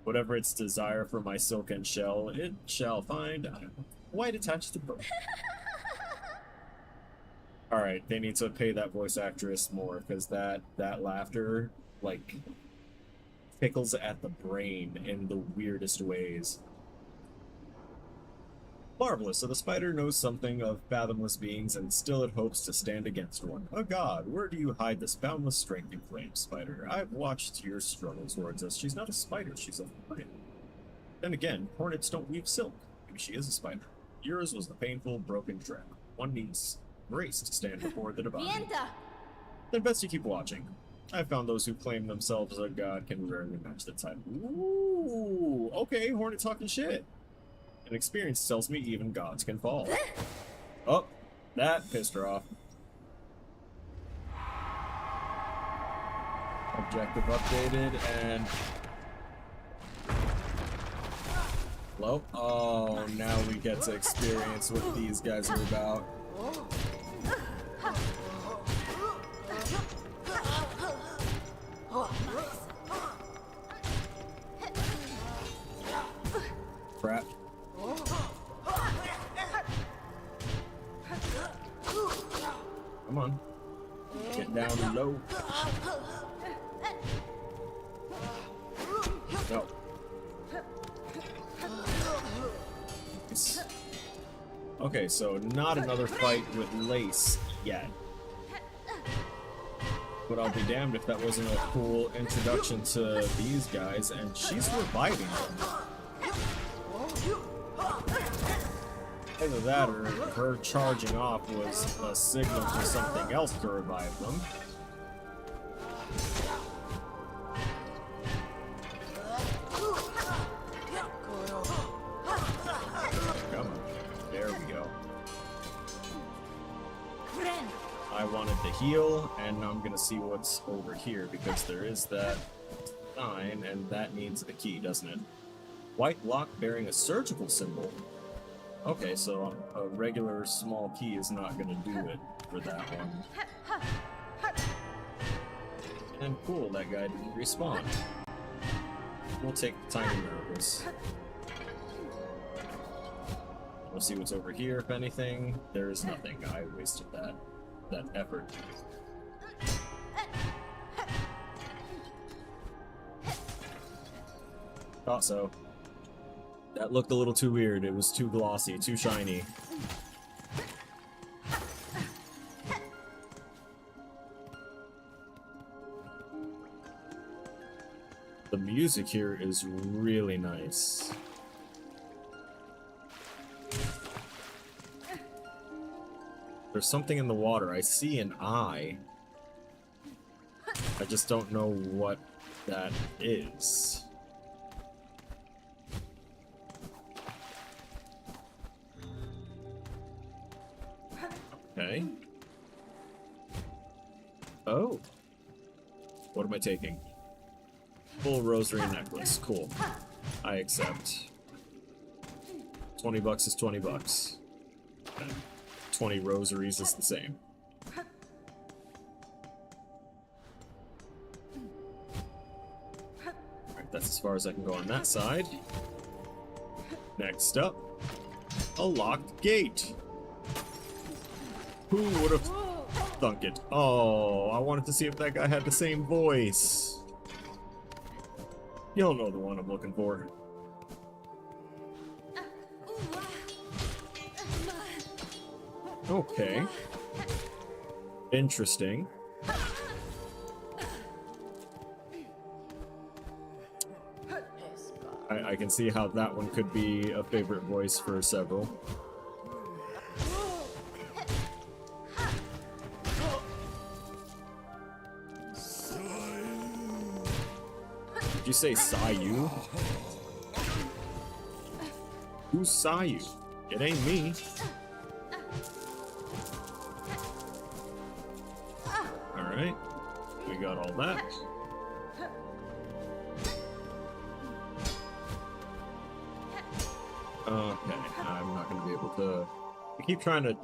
Whatever its desire for my silken shell, it shall find. I'm quite attached to both. Alright, they need to pay that voice actress more, because that laughter, like, tickles at the brain in the weirdest ways. Marvelous, so the spider knows something of fathomless beings, and still it hopes to stand against one. Oh god, where do you hide this boundless strength you claim, spider? I've watched your struggles towards us. She's not a spider, she's a hornet. Then again, hornets don't weave silk. Maybe she is a spider. Yours was the painful, broken trap. One needs grace to stand before the divine. Then best you keep watching. I've found those who claim themselves a god can rarely match the type. Ooh, okay, hornet talking shit. And experience tells me even gods can fall. Oh, that pissed her off. Objective updated and... Hello? Oh, now we get to experience what these guys are about. Crap. Come on. Get down low. No. Okay, so not another fight with Lace yet. But I'll be damned if that wasn't a cool introduction to these guys, and she's reviving them. Either that or her charging off was a signal for something else to revive them. Come on. There we go. I wanted to heal, and I'm gonna see what's over here, because there is that sign, and that needs a key, doesn't it? White lock bearing a surgical symbol. Okay, so a regular small key is not gonna do it for that one. And cool, that guy didn't respawn. We'll take the tiny miracles. We'll see what's over here, if anything. There is nothing. I wasted that effort. Thought so. That looked a little too weird. It was too glossy, too shiny. The music here is really nice. There's something in the water. I see an eye. I just don't know what that is. Okay. Oh. What am I taking? Full rosary necklace. Cool. I accept. 20 bucks is 20 bucks. And 20 rosaries is the same. Alright, that's as far as I can go on that side. Next up, a locked gate. Who would have thunk it? Oh, I wanted to see if that guy had the same voice. You'll know the one I'm looking for. Okay. Interesting. I can see how that one could be a favorite voice for several. Did you say Sayu? Who's Sayu? It ain't me. Alright. We got all that. Okay, I'm not going to be able to... I keep trying to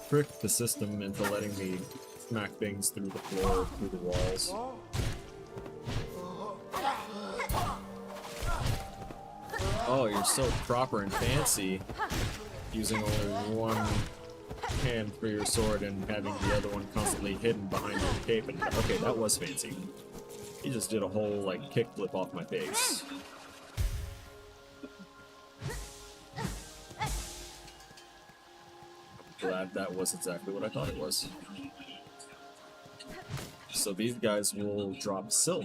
trick the system into letting me smack things through the floor, through the walls. Oh, you're so proper and fancy, using only one hand for your sword and having the other one constantly hidden behind your cape. And okay, that was fancy. He just did a whole, like, kickflip off my face. Glad that was exactly what I thought it was. So these guys will drop silk,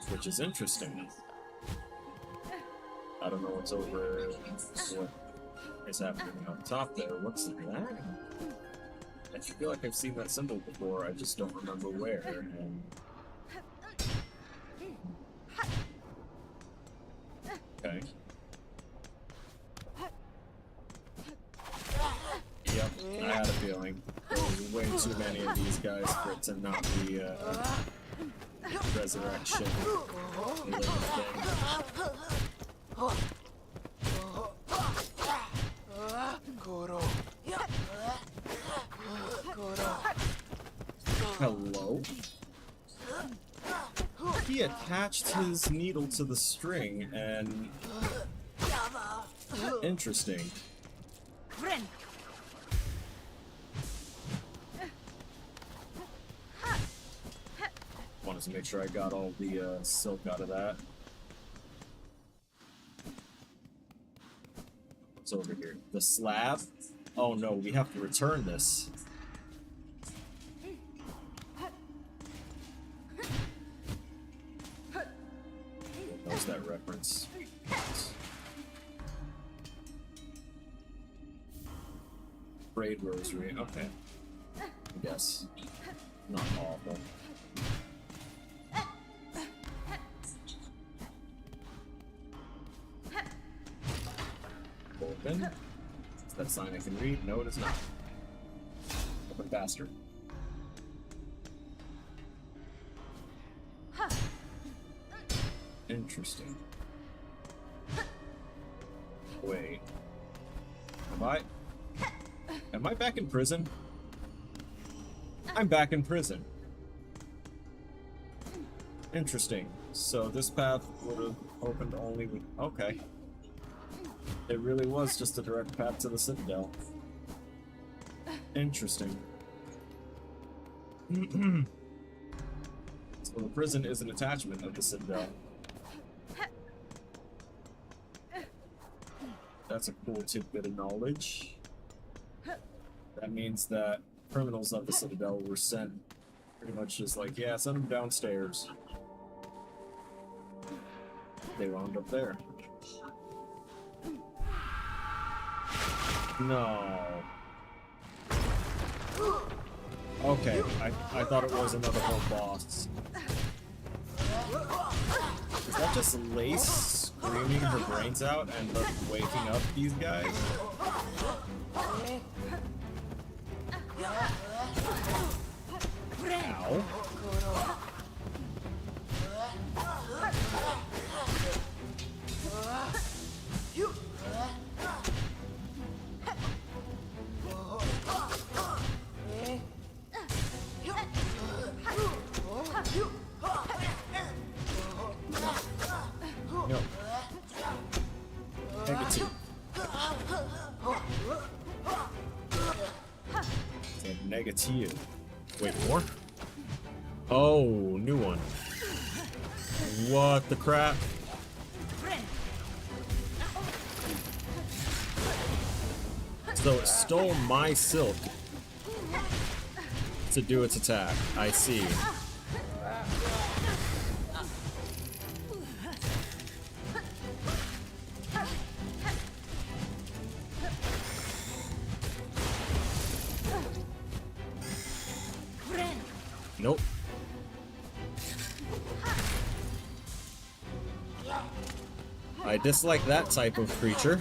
which is interesting. I don't know what's over, what is happening up top there. What's that? I feel like I've seen that symbol before, I just don't remember where. And... okay. Yep, I had a feeling. There's way too many of these guys for it to not be resurrection related thing. Hello? He attached his needle to the string and... interesting. Wanted to make sure I got all the silk out of that. What's over here? The slab? Oh no, we have to return this. What was that reference? Braid rosary, okay. I guess. Not awful. Open. Is that sign I can read? No, it is not. Open faster. Interesting. Wait. Am I back in prison? I'm back in prison. Interesting. So this path would have opened only with... okay. It really was just a direct path to the Citadel. Interesting. So the prison is an attachment of the Citadel. That's a cool tidbit of knowledge. That means that criminals of the Citadel were sent pretty much just like, yeah, send them downstairs. They wound up there. No. Okay, I thought it was another whole boss. Is that just Lace screaming her brains out and waking up these guys? Ow. to you. Wait, more? Oh, new one. What the crap? So it stole my silk to do its attack. I see. Nope. I dislike that type of creature.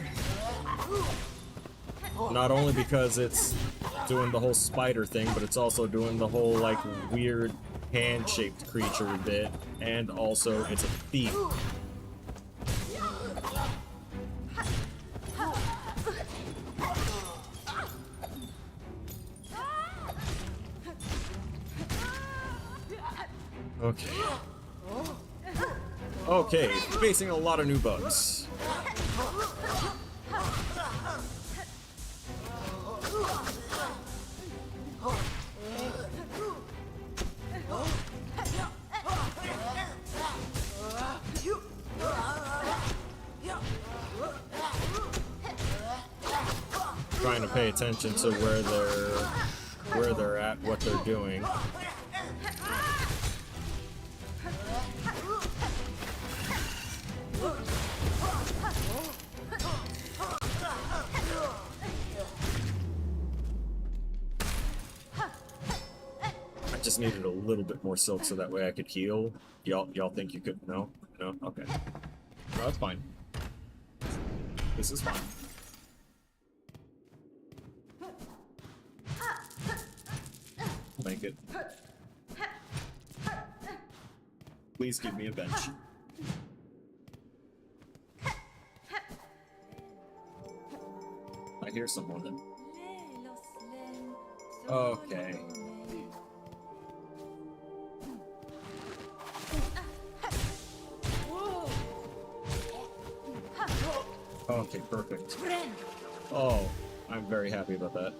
Not only because it's doing the whole spider thing, but it's also doing the whole, like, weird hand-shaped creature bit, and also it's a thief. Okay. Okay, facing a lot of new bugs. Trying to pay attention to where they're at, what they're doing. I just needed a little bit more silk so that way I could heal. Y'all think you could? No? No? Okay. No, that's fine. This is fine. Make it. Please give me a bench. I hear someone. Okay. Okay, perfect. Oh, I'm very happy about that.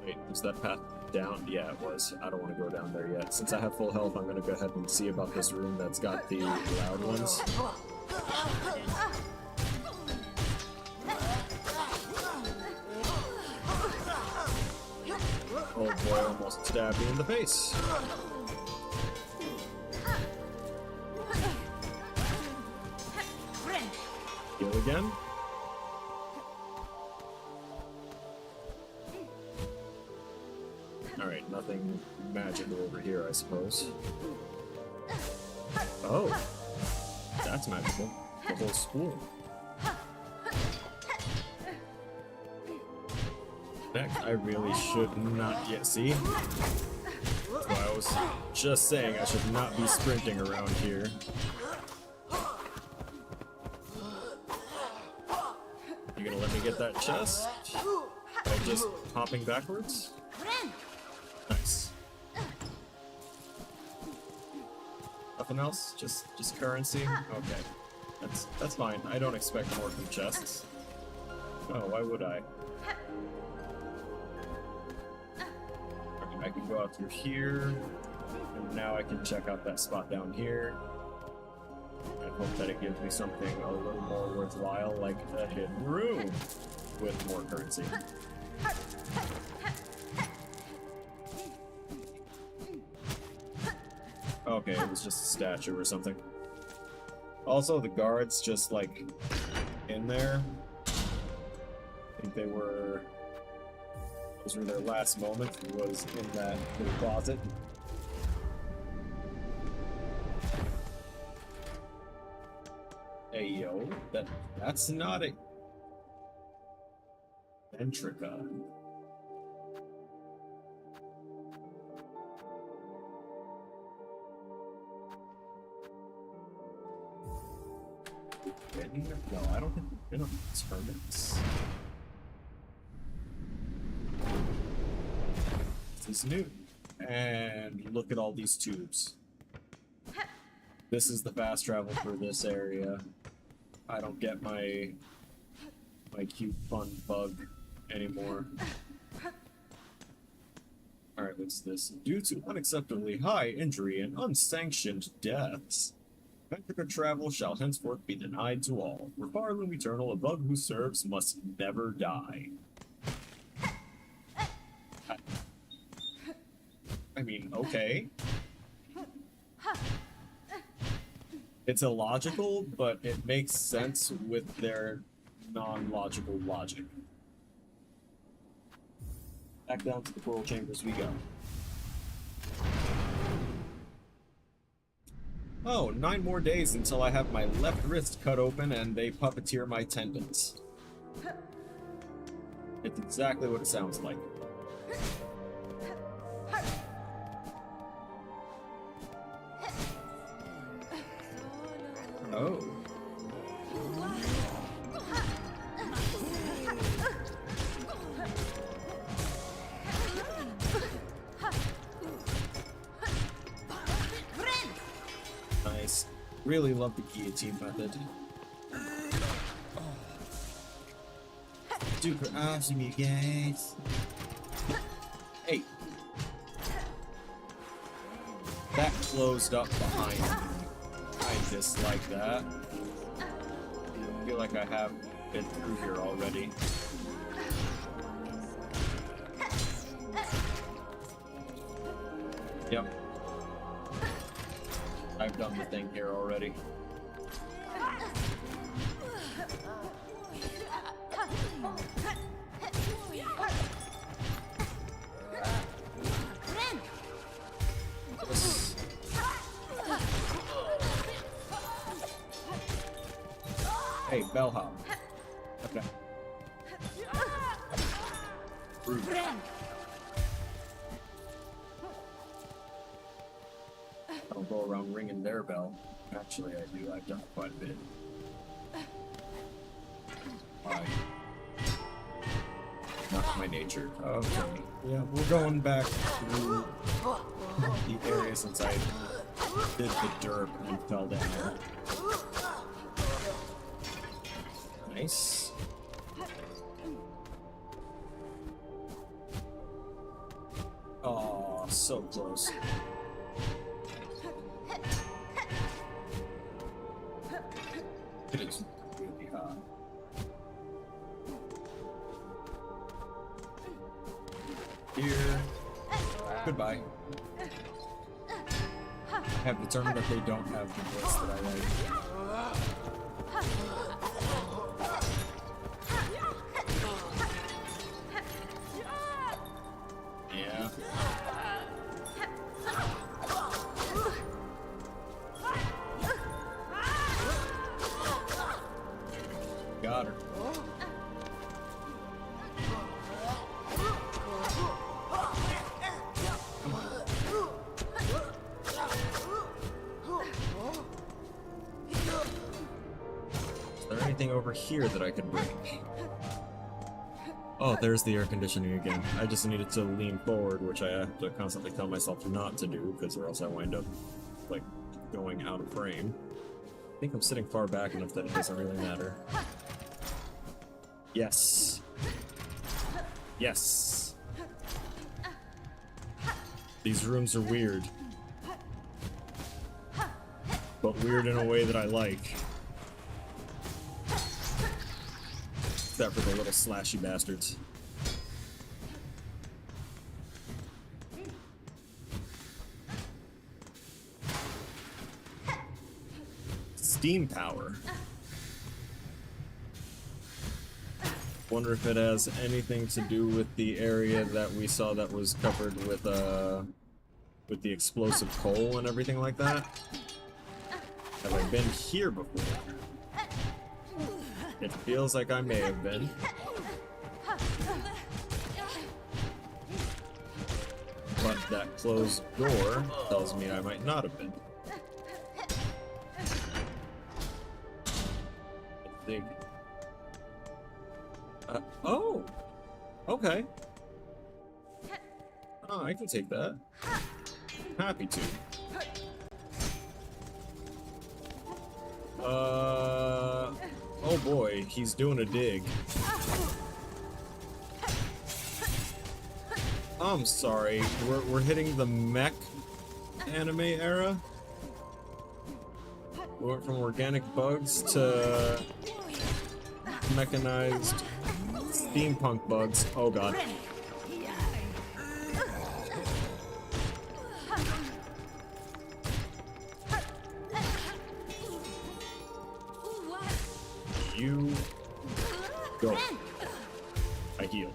Wait, was that path down? Yeah, it was. I don't want to go down there yet. Since I have full health, I'm going to go ahead and see about this room that's got the loud ones. Oh boy, almost stabbed me in the face. Heal again. Alright, nothing magical over here, I suppose. Oh, that's magical. The whole school. Heck, I really should not yet see. That's why I was just saying I should not be sprinting around here. You gonna let me get that chest? By just hopping backwards? Nice. Nothing else? Just currency? Okay. That's fine. I don't expect more from chests. Oh, why would I? I can go out through here, and now I can check out that spot down here, and hope that it gives me something a little more worthwhile, like a hidden room with more currency. Okay, it was just a statue or something. Also, the guards just, like, in there. I think they were... Those were their last moments. He was in that little closet. Hey, yo. That's not a... Ventrica. No, I don't think we've been on tournaments. This is new. And look at all these tubes. This is the fast travel for this area. I don't get my cute fun bug anymore. Alright, what's this? Due to unacceptably high injury and unsanctioned deaths, Ventrica travel shall henceforth be denied to all. For far loom eternal, a bug who serves must never die. I mean, okay. It's illogical, but it makes sense with their non-logical logic. Back down to the coral chambers we go. Oh, 9 more days until I have my left wrist cut open and they puppeteer my tendons. It's exactly what it sounds like. Oh. Nice. Really love the guillotine method. Super awesome, you guys. Hey. That closed up behind me. I dislike that. I feel like I have been through here already. Yep. I've done the thing here already. Hey, bellhop. Okay. Rude. I don't go around ringing their bell. Actually, I do. I've done it quite a bit. Why? Not my nature. Okay. Yeah, we're going back through the area since I did the derp and fell down. Nice. Oh, so close. It is really hot. Here. Goodbye. I have determined that they don't have the voice that I like. Yeah. Got her. Come on. Is there anything over here that I could break? Oh, there's the air conditioning again. I just needed to lean forward, which I have to constantly tell myself not to do, because or else I wind up, like, going out of frame. I think I'm sitting far back enough that it doesn't really matter. Yes. Yes. These rooms are weird. But weird in a way that I like. Except for the little slashy bastards. Steam power. Wonder if it has anything to do with the area that we saw that was covered with the explosive coal and everything like that. Have I been here before? It feels like I may have been. But that closed door tells me I might not have been. I think. Oh! Okay. Oh, I can take that. Happy to. Oh boy, he's doing a dig. I'm sorry, we're hitting the mech anime era. We went from organic bugs to mechanized steampunk bugs. Oh god. You go. I heal.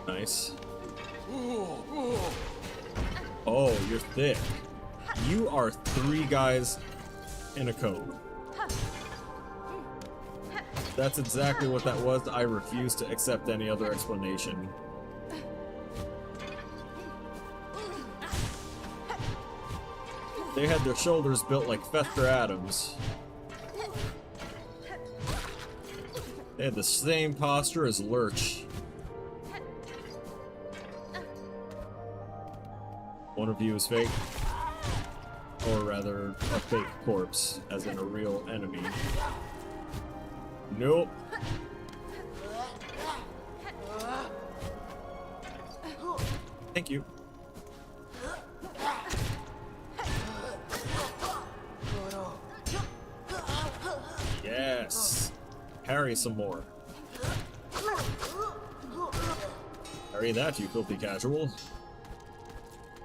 Nice. Oh, you're thick. You are 3 guys in a coat. That's exactly what that was. I refuse to accept any other explanation. They had their shoulders built like Fester Adams. They had the same posture as Lurch. One of you is fake. Or rather, a fake corpse, as in a real enemy. Nope. Thank you. Yes. Parry some more. Parry that, you filthy casual.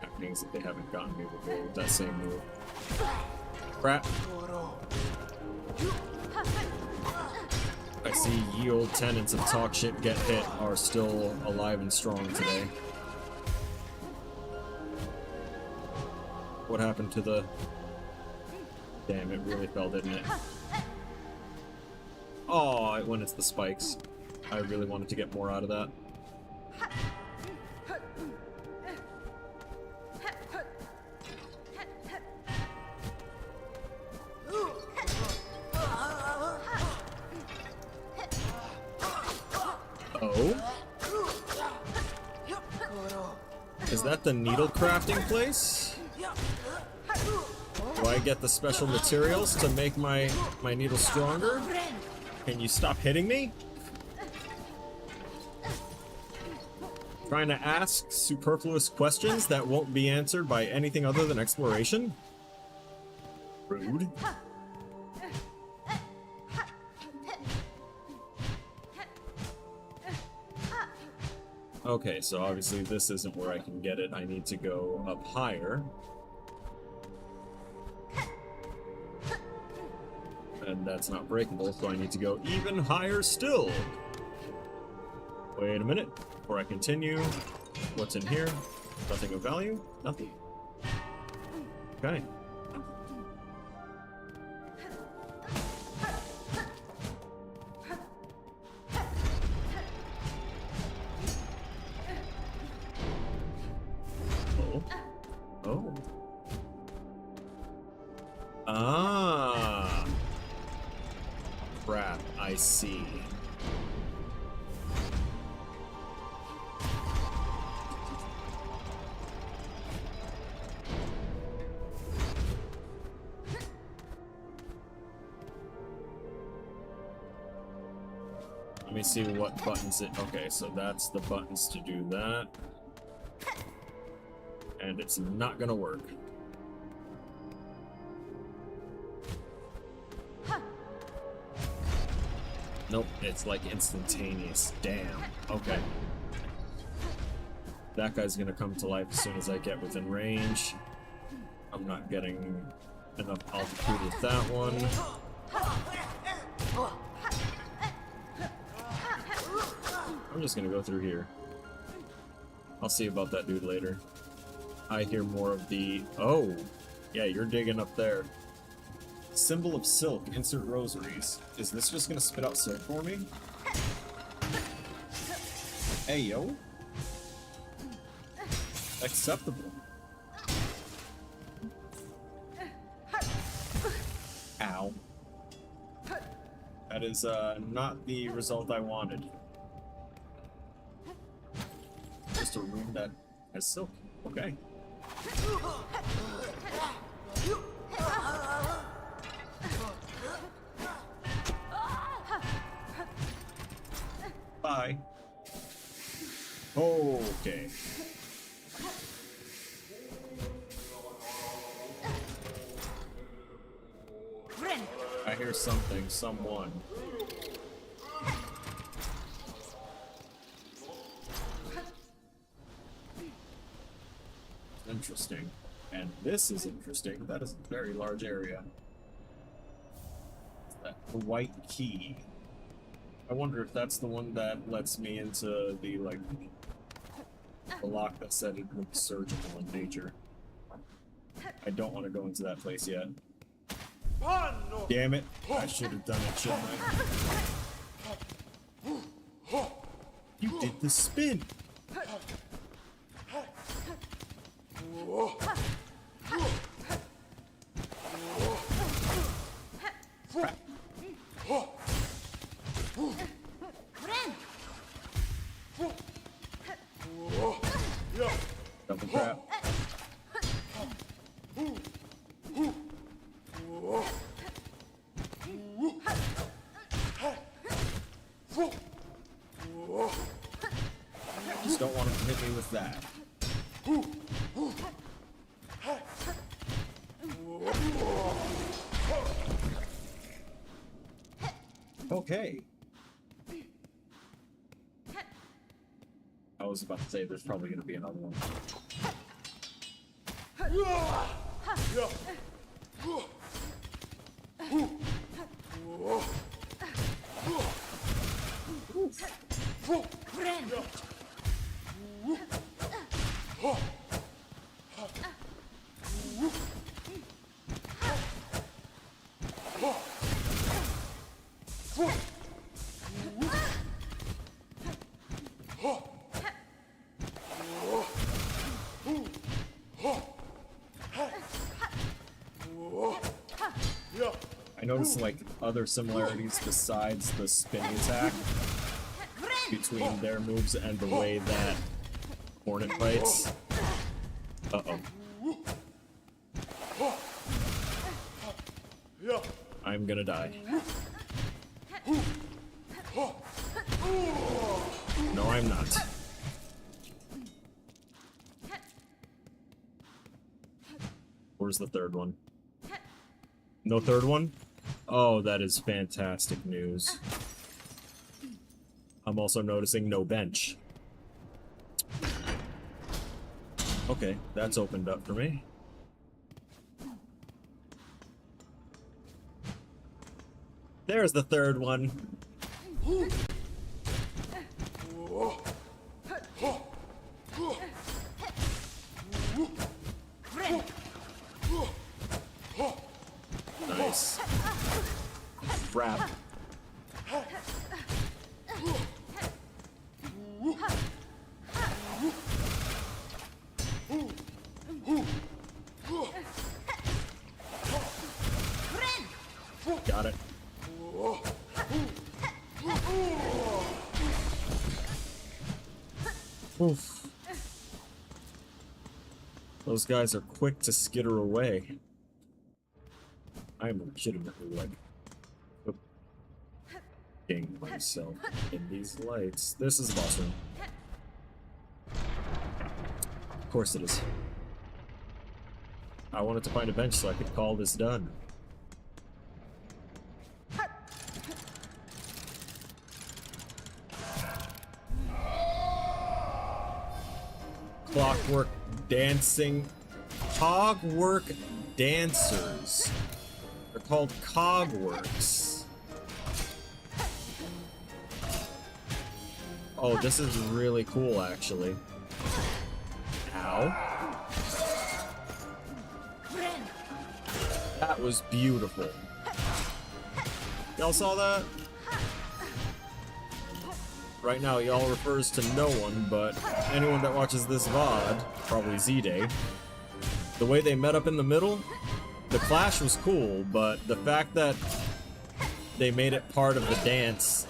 Happenings that they haven't gotten me before with that same move. Crap. I see ye old tenants of talk shit get hit are still alive and strong today. What happened to the... Damn, it really fell, didn't it? Oh, when it's the spikes. I really wanted to get more out of that. Oh? Is that the needle crafting place? Do I get the special materials to make my needle stronger? Can you stop hitting me? Trying to ask superfluous questions that won't be answered by anything other than exploration? Rude. Okay, so obviously this isn't where I can get it. I need to go up higher. And that's not breakable, so I need to go even higher still. Wait a minute. Before I continue, what's in here? Nothing of value? Nothing. Okay. Oh. Ah. Crap, I see. Let me see what buttons it... Okay, so that's the buttons to do that. And it's not gonna work. Nope, it's like instantaneous. Damn. Okay. That guy's gonna come to life as soon as I get within range. I'm not getting enough altitude with that one. I'm just gonna go through here. I'll see about that dude later. I hear more of the... Oh! Yeah, you're digging up there. Symbol of silk, insert rosaries. Is this just gonna spit out silk for me? Hey, yo. Acceptable. Ow. That is, not the result I wanted. Just a room that has silk. Okay. Bye. Okay. I hear something, someone. Interesting. And this is interesting. That is a very large area. That white key. I wonder if that's the one that lets me into the, like, the lock that said it was surgical in nature. I don't want to go into that place yet. Damn it. I should have done it, shouldn't I? You did the spin! Crap. Double crap. Just don't want him to hit me with that. Okay. I was about to say there's probably going to be another one. I noticed like other similarities besides the spinning attack between their moves and the way that Hornet fights. Uh-oh. I'm gonna die. No, I'm not. Where's the third one? No third one? Oh, that is fantastic news. I'm also noticing no bench. Okay, that's opened up for me. There's the third one. Nice. Crap. Got it. Oof. Those guys are quick to skitter away. I'm legitimately like cooking myself in these lights. This is the boss room. Of course it is. I wanted to find a bench so I could call this done. Clockwork dancing. Cogwork dancers. They're called Cogworks. Oh, this is really cool, actually. Ow. That was beautiful. Y'all saw that? Right now, y'all refers to no one, but anyone that watches this VOD, probably Z-Day, the way they met up in the middle, the clash was cool, but the fact that they made it part of the dance.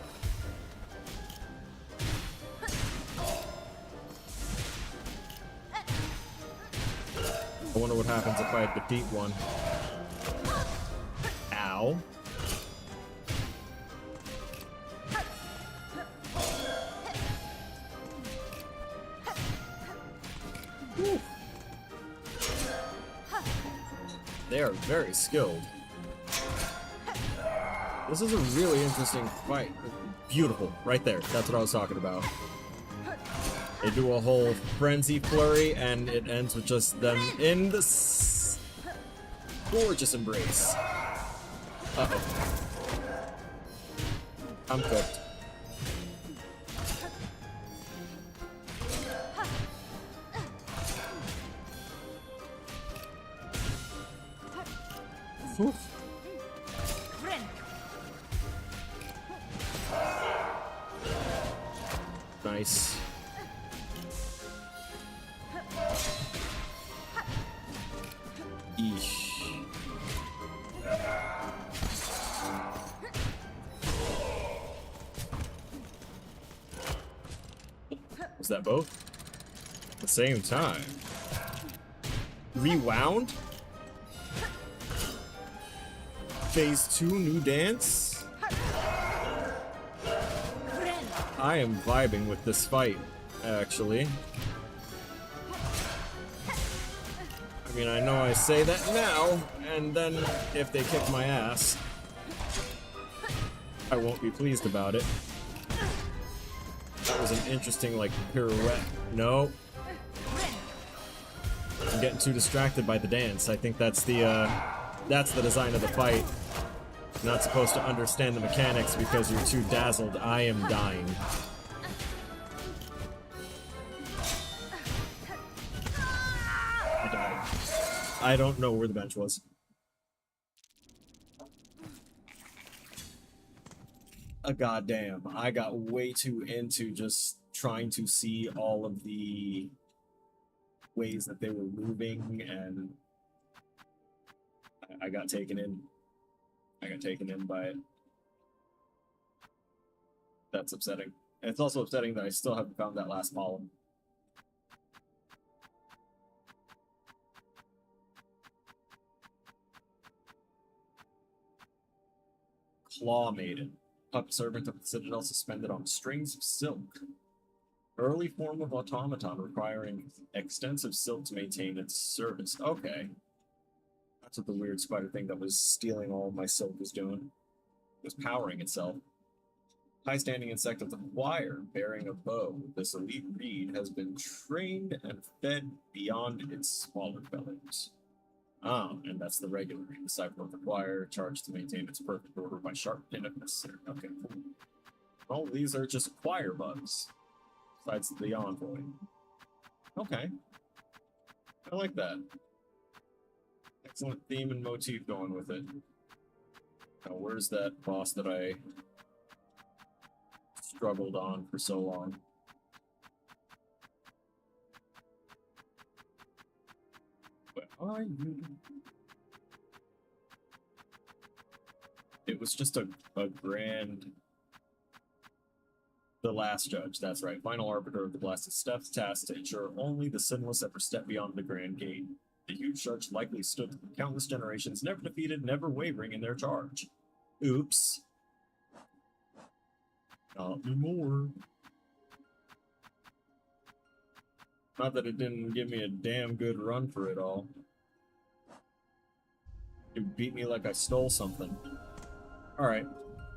wonder what happens if I defeat one. Ow. Whew. They are very skilled. This is a really interesting fight. Beautiful. Right there. That's what I was talking about. They do a whole frenzy flurry, and it ends with just them in this gorgeous embrace. Uh-oh. I'm cooked. Oof. Nice. Eesh. Was that both? At the same time. Rewound? Phase 2 new dance? I am vibing with this fight, actually. I mean, I know I say that now, and then if they kick my ass, I won't be pleased about it. That was an interesting, like, pirouette. No. I'm getting too distracted by the dance. I think that's the design of the fight. Not supposed to understand the mechanics because you're too dazzled. I am dying. I died. I don't know where the bench was. Goddamn. I got way too into just trying to see all of the ways that they were moving, and I got taken in. I got taken in by it. That's upsetting. And it's also upsetting that I still haven't found that last column. Claw Maiden. Puppet servant of the Citadel suspended on strings of silk. Early form of automaton requiring extensive silk to maintain its service. Okay. That's what the weird spider thing that was stealing all of my silk was doing. It was powering itself. High-standing insect of the choir, bearing a bow. This elite reed has been trained and fed beyond its smaller fellows. Ah, and that's the regular reed. The cipher of the choir, charged to maintain its perfect order by sharp pin if necessary. Okay, cool. All these are just choir bugs. Besides the envoy. Okay. I like that. Excellent theme and motif going with it. Now, where's that boss that I struggled on for so long? Where are you? It was just a grand... The last judge, that's right. Final arbiter of the blasted steps, tasked to ensure only the sinless ever step beyond the grand gate. The huge judge likely stood for countless generations, never defeated, never wavering in their charge. Oops. Not anymore. Not that it didn't give me a damn good run for it all. It beat me like I stole something. Alright.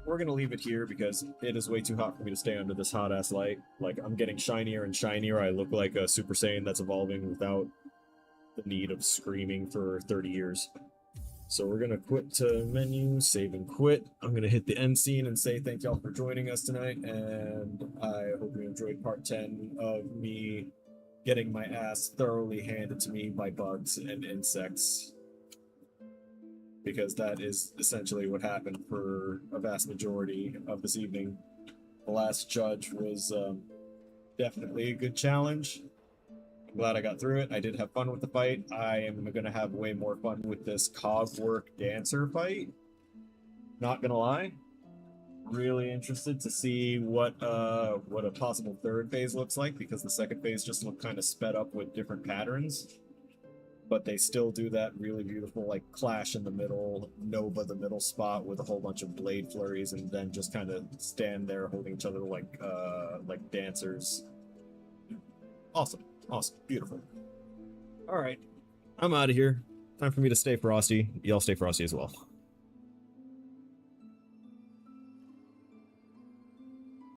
We're gonna leave it here because it is way too hot for me to stay under this hot-ass light. Like, I'm getting shinier and shinier. I look like a Super Saiyan that's evolving without the need of screaming for 30 years. So we're gonna quit to menu, save and quit. I'm gonna hit the end scene and say thank y'all for joining us tonight, and I hope you enjoyed part 10 of me getting my ass thoroughly handed to me by bugs and insects. Because that is essentially what happened for a vast majority of this evening. The last judge was definitely a good challenge. I'm glad I got through it. I did have fun with the fight. I am going to have way more fun with this cogwork dancer fight. Not gonna lie. Really interested to see what a possible third phase looks like, because the second phase just looked kind of sped up with different patterns. but they still do that really beautiful like clash in the middle, Nova the middle spot with a whole bunch of blade flurries, and then just kind of stand there holding each other like dancers. Awesome, awesome, beautiful. All right, I'm out of here. Time for me to stay frosty. Y'all stay frosty as well.